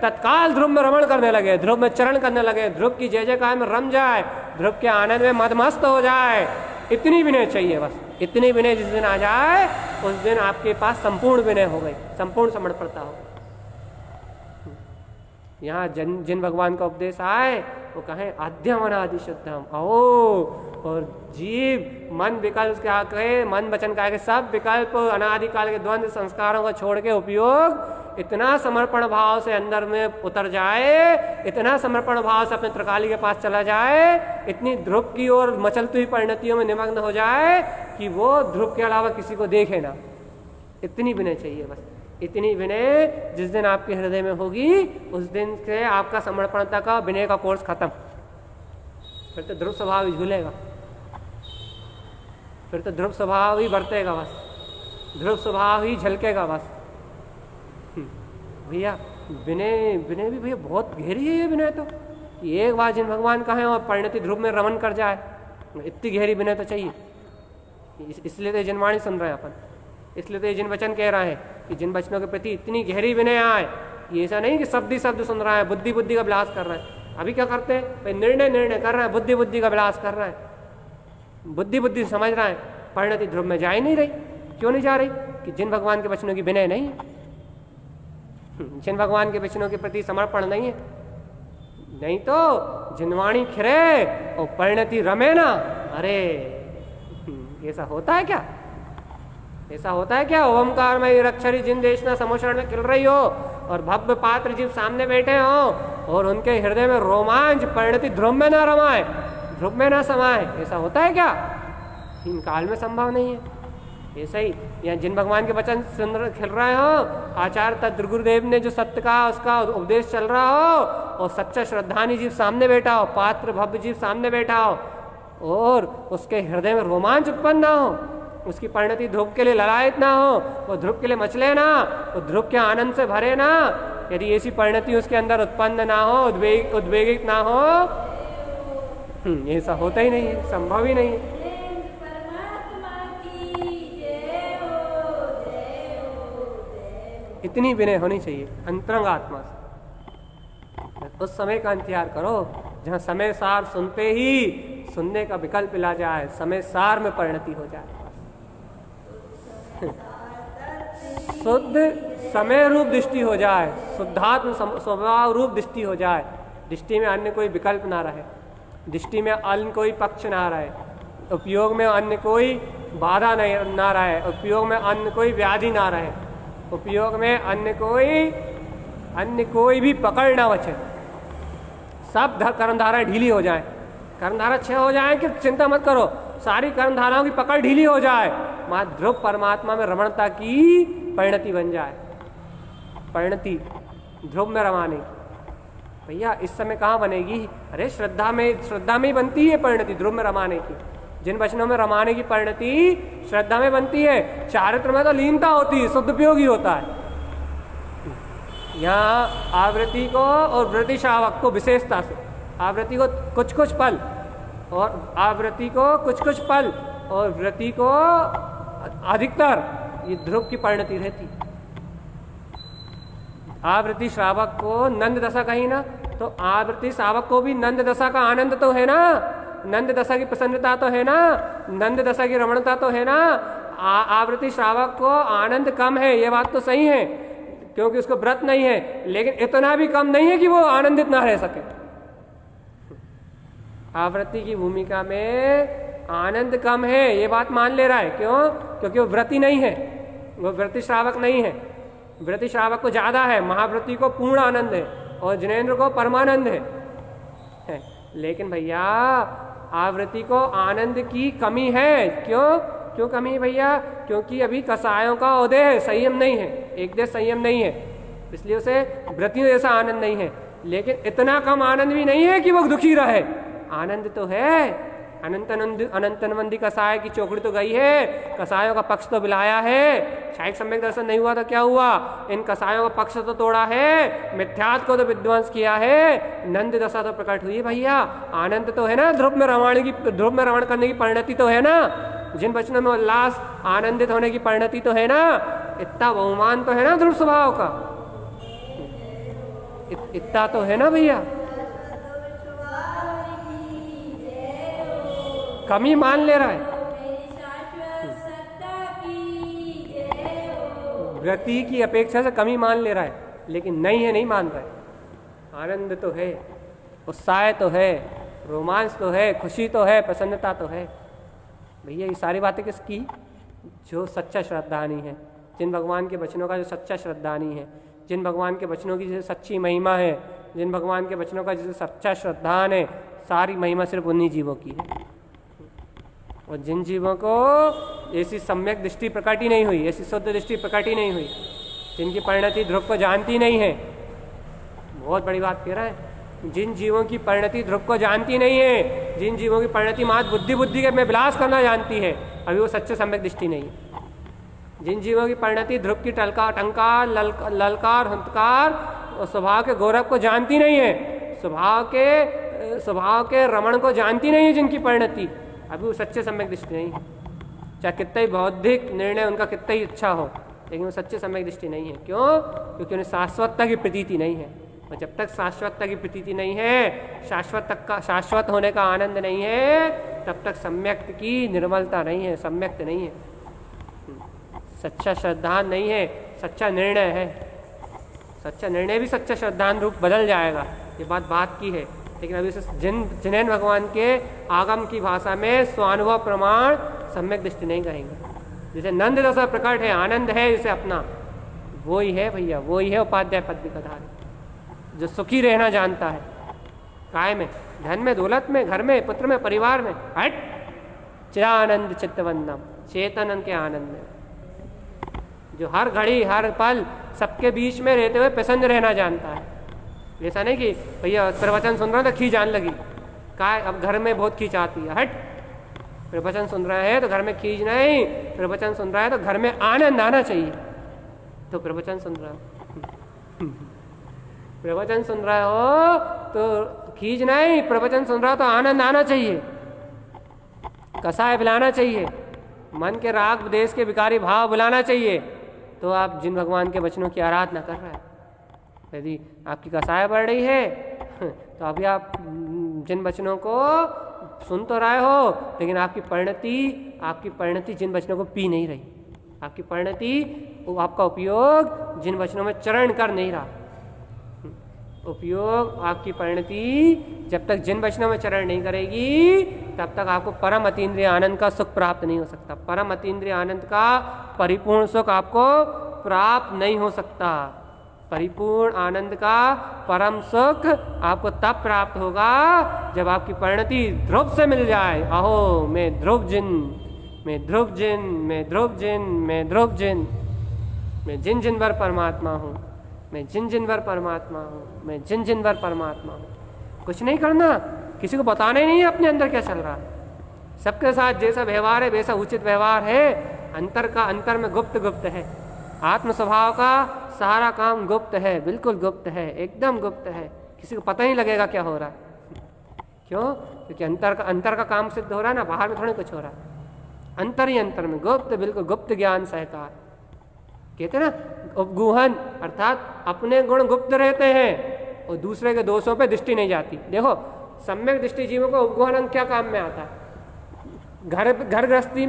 तत्काल ध्रुव में रमण करने लगे, ध्रुव में चरण करने लगे, ध्रुव की जय जयकार में रम जाए, ध्रुव के आनंद में मदमस्त हो जाए। इतनी विनय चाहिए बस। इतनी विनय जिस दिन आ जाए उस दिन आपके पास संपूर्ण विनय हो गई, संपूर्ण समर्पणता हो गई। यहाँ जिन भगवान का उपदेश आए वो कहें आद्यम अनादि शुद्धम, और जीव मन विकल्प क्या कहे, मन वचन कहे, सब विकल्प अनादिकाल के द्वंद्व संस्कारों को छोड़ के उपयोग इतना समर्पण भाव से अंदर में उतर जाए, इतना समर्पण भाव से अपने त्रिकाली के पास चला जाए, इतनी ध्रुव की ओर मचलती हुई परिणतियों में निमग्न हो जाए कि वो ध्रुव के अलावा किसी को देखे ना। इतनी विनय चाहिए बस। इतनी विनय जिस दिन आपके हृदय में होगी उस दिन से आपका समर्पणता का विनय का कोर्स खत्म। फिर तो ध्रुव स्वभाव ही झूलेगा, फिर तो ध्रुव स्वभाव ही बरतेगा बस, ध्रुव स्वभाव ही झलकेगा बस। भैया विनय, विनय भी भैया बहुत गहरी है ये विनय तो, कि एक बार जिन भगवान का है और परिणति ध्रुव में रमन कर जाए, इतनी गहरी विनय तो चाहिए। इसलिए तो जिनवाणी सुन रहे हैं अपन, इसलिए तो ये जिन वचन कह रहे हैं कि जिन वचनों के प्रति इतनी गहरी विनय आए। ये ऐसा नहीं कि शब्द ही शब्द सुन रहा है, बुद्धि बुद्धि का विलास कर रहे हैं। अभी क्या करते हैं भाई, निर्णय कर रहे हैं, बुद्धि बुद्धि का विलास कर रहे हैं, बुद्धि बुद्धि समझ रहे हैं, परिणति ध्रुव में जा ही नहीं रही। क्यों नहीं जा रही? कि जिन भगवान के वचनों की विनय नहीं है, जिन भगवान के वचनों के प्रति समर्पण नहीं है। नहीं तो जिनवाणी खिरे और परिणति रमे ना। अरे ऐसा होता है क्या? ऐसा होता है क्या? ओमकार में रक्षरी जिन देशना समोषण में खिल रही हो और भव्य पात्र जीव सामने बैठे हो और उनके हृदय में रोमांच परिणति ध्रुव में ना रमाए, ध्रुव में ना समाए, ऐसा होता है क्या? इन काल में संभव नहीं है। ऐसा ही यहाँ जिन भगवान के वचन सुंदर खिल रहे हो, आचार्य तत् गुरुदेव ने जो सत्य कहा उसका उपदेश चल रहा हो और सच्चा श्रद्धानी जीव सामने बैठा हो, पात्र भव्य जीव सामने बैठा हो और उसके हृदय में रोमांच उत्पन्न ना हो, उसकी परिणति ध्रुव के लिए ललायत ना हो, वो ध्रुव के लिए मचले ना, वो ध्रुव के आनंद से भरे ना। यदि ऐसी परिणति उसके अंदर उत्पन्न ना हो, उद्वेगित ना हो, ऐसा होता ही नहीं है, संभव ही नहीं है। इतनी विनय होनी चाहिए अंतरंग आत्मा से। उस समय का इंतजार करो जहाँ समय सार सुनते ही सुनने का विकल्प ला जाए, समय सार में परिणति हो जाए, शुद्ध समय रूप दृष्टि हो जाए, शुद्धात्म स्वभाव रूप दृष्टि हो जाए, दृष्टि में अन्य कोई विकल्प ना रहे, दृष्टि में अन्य कोई पक्ष ना रहे, उपयोग में अन्य कोई बाधा नहीं ना रहे, उपयोग में अन्य कोई व्याधि ना रहे, उपयोग में अन्य कोई भी पकड़ ना बचे, सब कर्मधाराएं ढीली हो जाए, कर्मधारा 6 हो जाए कि चिंता मत करो, सारी कर्मधाराओं की पकड़ ढीली हो जाए, मां ध्रुव परमात्मा में रमणता की परिणति बन जाए, परिणति ध्रुव में रमाने की। भैया इस समय कहाँ बनेगी? अरे श्रद्धा में ही बनती है परिणति ध्रुव में रमाने की। जिन वचनों में रमाने की परिणति श्रद्धा में बनती है, चारित्र में तो लीनता होती है, सदुपयोगी होता है। यहाँ आवृत्ति को और वृत्ति श्रावक को विशेषता से, आवृत्ति को कुछ कुछ पल और आवृत्ति को कुछ कुछ पल और वृत्ति को अधिकतर ये ध्रुव की परिणति रहती। आवृत्ति श्रावक को नंद दशा कही ना, तो आवृत्ति श्रावक को भी नंद दशा का आनंद तो है ना, नंद दशा की प्रसन्नता तो है ना, नंद दशा की रमणता तो है ना। आवृत्ति श्रावक को आनंद कम है, ये बात तो सही है, क्योंकि उसको व्रत नहीं है, लेकिन इतना भी कम नहीं है कि वो आनंदित ना रह सके। आवृत्ति की भूमिका में आनंद कम है, ये बात मान ले रहा है। क्यों? क्योंकि वो व्रती नहीं है, वो व्रति श्रावक नहीं है। व्रति श्रावक को ज्यादा है, महाव्रति को पूर्ण आनंद है और जिनेन्द्र को परमानंद है। लेकिन भैया आवृत्ति को आनंद की कमी है। क्यों कमी है भैया? क्योंकि अभी कसायों का उदय है, संयम नहीं है, एक देश संयम नहीं है, इसलिए उसे व्रतियों जैसा आनंद नहीं है। लेकिन इतना कम आनंद भी नहीं है कि वो दुखी रहे, आनंद तो है। अनंतनवंदी कसाय की चौकड़ी तो गई है, कसायों का पक्ष तो बिलाया है, क्षायिक सम्यक दर्शन नहीं हुआ तो क्या हुआ? इन कसायों का पक्ष तो तोड़ा है, मिथ्यात्व को तो विध्वंस किया है, नंद दशा तो प्रकट हुई है। भैया आनंद तो है ना, ध्रुव में रमण करने की परिणति तो है ना, जिन वचनों में उल्लास आनंदित होने की परिणति तो है ना, इतना बहुमान तो है ना दृढ़ स्वभाव का, इतना तो है ना भैया। कमी मान ले रहा है, गति की अपेक्षा से कमी मान ले रहा है, लेकिन नहीं है, नहीं मान रहा है। आनंद तो है, उत्साह तो है, रोमांस तो है, खुशी तो है, प्रसन्नता तो है। भैया ये सारी बातें किसकी? जो सच्चा श्रद्धानी है, जिन भगवान के वचनों का जो सच्चा श्रद्धानी है, जिन भगवान के वचनों की जैसे सच्ची महिमा है, जिन भगवान के वचनों का जैसे सच्चा श्रद्धान है, सारी महिमा सिर्फ उन्हीं जीवों की है। और जिन जीवों को ऐसी सम्यक दृष्टि प्रकट ही नहीं हुई, ऐसी शुद्ध दृष्टि प्रकट ही नहीं हुई, जिनकी परिणति ध्रुव को जानती नहीं है, बहुत बड़ी बात कह रहा है, जिन जीवों की परिणति ध्रुव को जानती नहीं है, जिन जीवों की परिणति मात्र बुद्धि के में विलास करना जानती है, अभी वो सच्चे सम्यक दृष्टि नहीं है। जिन जीवों की परिणति ध्रुव की टंकार ललकार हुंकार और स्वभाव के गौरव को जानती नहीं है, स्वभाव के रमण को जानती नहीं है, जिनकी परिणति अभी वो सच्चे सम्यक दृष्टि नहीं है। चाहे कितना ही बौद्धिक निर्णय उनका कितना ही अच्छा हो, लेकिन वो सच्चे सम्यक दृष्टि नहीं है। क्यों? क्योंकि उन्हें शाश्वतता की प्रतीति नहीं है। और जब तक शाश्वतता की प्रतीति नहीं है, शाश्वत होने का आनंद नहीं है, तब तक सम्यक्त की निर्मलता नहीं है, सम्यक्त नहीं है, सच्चा श्रद्धान नहीं है, सच्चा निर्णय है। सच्चा निर्णय भी सच्चा श्रद्धान रूप बदल जाएगा, ये बात की है। लेकिन अभी जिनेन भगवान के आगम की भाषा में स्वानुभव प्रमाण सम्यक दृष्टि नहीं कहेंगे। जैसे नंद दशा प्रकट है, आनंद है जिसे अपना, वो ही है भैया, वो ही है उपाध्याय पदवी का धारी, जो सुखी रहना जानता है, काय में, धन में, दौलत में, घर में, पुत्र में, परिवार में, हट चिरानंद चित्तवंदम, चेतन के आनंद में, जो हर घड़ी हर पल सबके बीच में रहते हुए प्रसन्न रहना जानता है। ऐसा नहीं कि भैया प्रवचन सुन रहा है तो खींच आने लगी, काय अब घर में बहुत खींच आती है, हट प्रवचन सुन रहा है तो घर में खींच नहीं, प्रवचन सुन रहा है तो घर में आनंद आना चाहिए। तो प्रवचन सुन रहा हो प्रवचन सुन रहा हो तो खींच नहीं, प्रवचन सुन रहा हो तो आनंद आना चाहिए, कसाय बुलाना चाहिए, मन के राग देश के विकारी भाव बुलाना चाहिए। तो आप जिन भगवान के वचनों की आराधना कर रहे हैं, यदि आपकी कसाय बढ़ रही है तो अभी आप जिन वचनों को सुन तो रहे हो, लेकिन आपकी परिणति जिन वचनों को पी नहीं रही, आपकी परिणति आपका उपयोग जिन वचनों में चरण कर नहीं रहा। उपयोग आपकी परिणति जब तक जिन वचनों में चरण नहीं करेगी, तब तक आपको परम अतीन्द्रिय आनंद का सुख प्राप्त नहीं हो सकता। परम अतीन्द्रिय आनंद का परिपूर्ण सुख आपको प्राप्त नहीं हो सकता। परिपूर्ण आनंद का परम सुख आपको तब प्राप्त होगा जब आपकी परिणति ध्रुव से मिल जाए। अहो मैं ध्रुव जिन, मैं ध्रुव जिन, मैं ध्रुव जिन, मैं ध्रुव जिन, मैं जिन जिन वर परमात्मा हूँ, मैं जिन जिन वर परमात्मा हूँ, मैं जिन जिन वर परमात्मा हूँ। कुछ नहीं करना, किसी को बताना ही नहीं है अपने अंदर क्या चल रहा है। सबके साथ जैसा व्यवहार है वैसा उचित व्यवहार है। अंतर में गुप्त है। आत्म स्वभाव का सारा काम गुप्त है, बिल्कुल गुप्त है, एकदम गुप्त है, किसी को पता नहीं लगेगा क्या हो रहा है। क्यों? क्योंकि अंतर का काम सिद्ध हो रहा है ना, बाहर में थोड़ी कुछ हो रहा है। अंतर ही अंतर में गुप्त, बिल्कुल गुप्त ज्ञान सहकार कहते हैं ना। उपगुहन अर्थात अपने गुण गुप्त रहते हैं और दूसरे के दोषों पे दृष्टि नहीं जाती। देखो सम्यक दृष्टि जीवों को उपगुहन क्या काम में आता है? घर गृहस्थी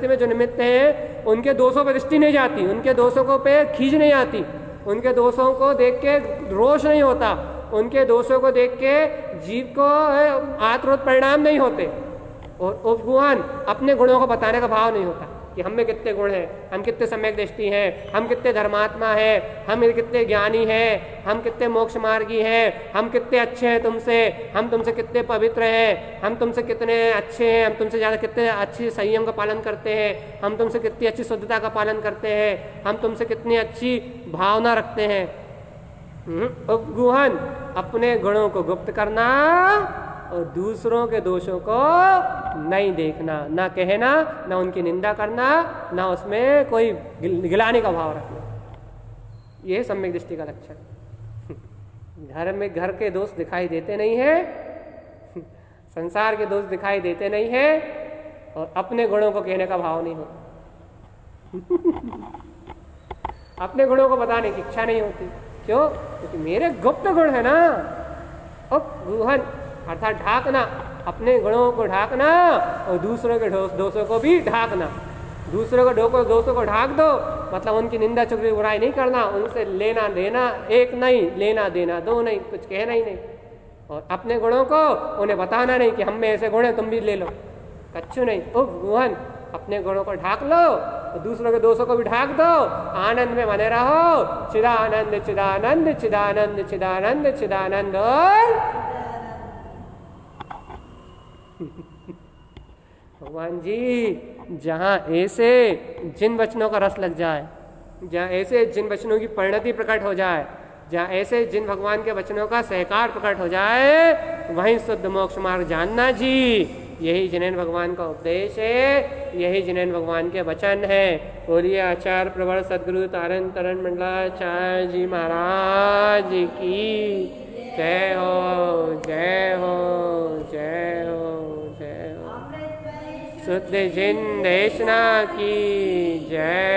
में जो निमित्त हैं उनके दोषों पर दृष्टि नहीं जाती, उनके दोषों को पे खींच नहीं आती, उनके दोषों को देख के रोष नहीं होता, उनके दोषों को देख के जीव को आत्मरोध परिणाम नहीं होते। और उपगुहन अपने गुणों को बताने का भाव नहीं होता कि हम में कितने गुण हैं, हम कितने सम्यक दृष्टि हैं, हम कितने धर्मात्मा हैं, हम कितने ज्ञानी हैं, हम कितने मोक्ष मार्गी हैं, हम कितने अच्छे हैं तुमसे, हम तुमसे कितने पवित्र हैं, हम तुमसे कितने अच्छे हैं, हम तुमसे ज़्यादा कितने अच्छे संयम का पालन करते हैं, हम तुमसे कितनी अच्छी शुद्धता का पालन करते हैं, हम तुमसे कितनी अच्छी भावना रखते हैं। उपगुहन अपने गुणों को गुप्त करना और दूसरों के दोषों को नहीं देखना, ना कहना, ना उनकी निंदा करना, ना उसमें कोई गिलाने का भाव रखना। ये सम्यक दृष्टि का लक्षण। घर के दोष दिखाई देते नहीं है, संसार के दोष दिखाई देते नहीं है, और अपने गुणों को कहने का भाव नहीं होता। अपने गुणों को बताने की इच्छा नहीं होती। क्यों? क्योंकि मेरे गुप्त गुण है ना। गुहन अर्थात ढाकना, अपने गुणों को ढाकना और दूसरों के दोषों को भी ढाकना। दूसरों को दोषों को ढाक दो मतलब उनकी निंदा चुगली बुराई नहीं करना, उनसे लेना देना एक नहीं, लेना देना दो नहीं, कुछ कहना ही नहीं। और अपने गुणों को उन्हें बताना नहीं कि हम में ऐसे गुण है तुम भी ले लो, कच्चू नहीं। गुहन अपने गुणों को ढाक लो और दूसरों के दोषों को भी ढाक दो, आनंद में बने रहो। चिदानंद चिदानंद चिदानंद चिदानंद चिदानंद। भगवान जी जहाँ ऐसे जिन वचनों का रस लग जाए, जहाँ ऐसे जिन वचनों की परिणति प्रकट हो जाए, जहाँ ऐसे जिन भगवान के वचनों का सहकार प्रकट हो जाए, वहीं शुद्ध मोक्ष मार्ग जानना जी। यही जिनेन भगवान का उपदेश है, यही जिनेन भगवान के वचन है। बोलिए आचार्य प्रवर सदगुरु तारण तरण मंडलाचार्य जी महाराज की जय हो, जय हो, जय हो, जय हो। शुद्ध जिन देशना की जय।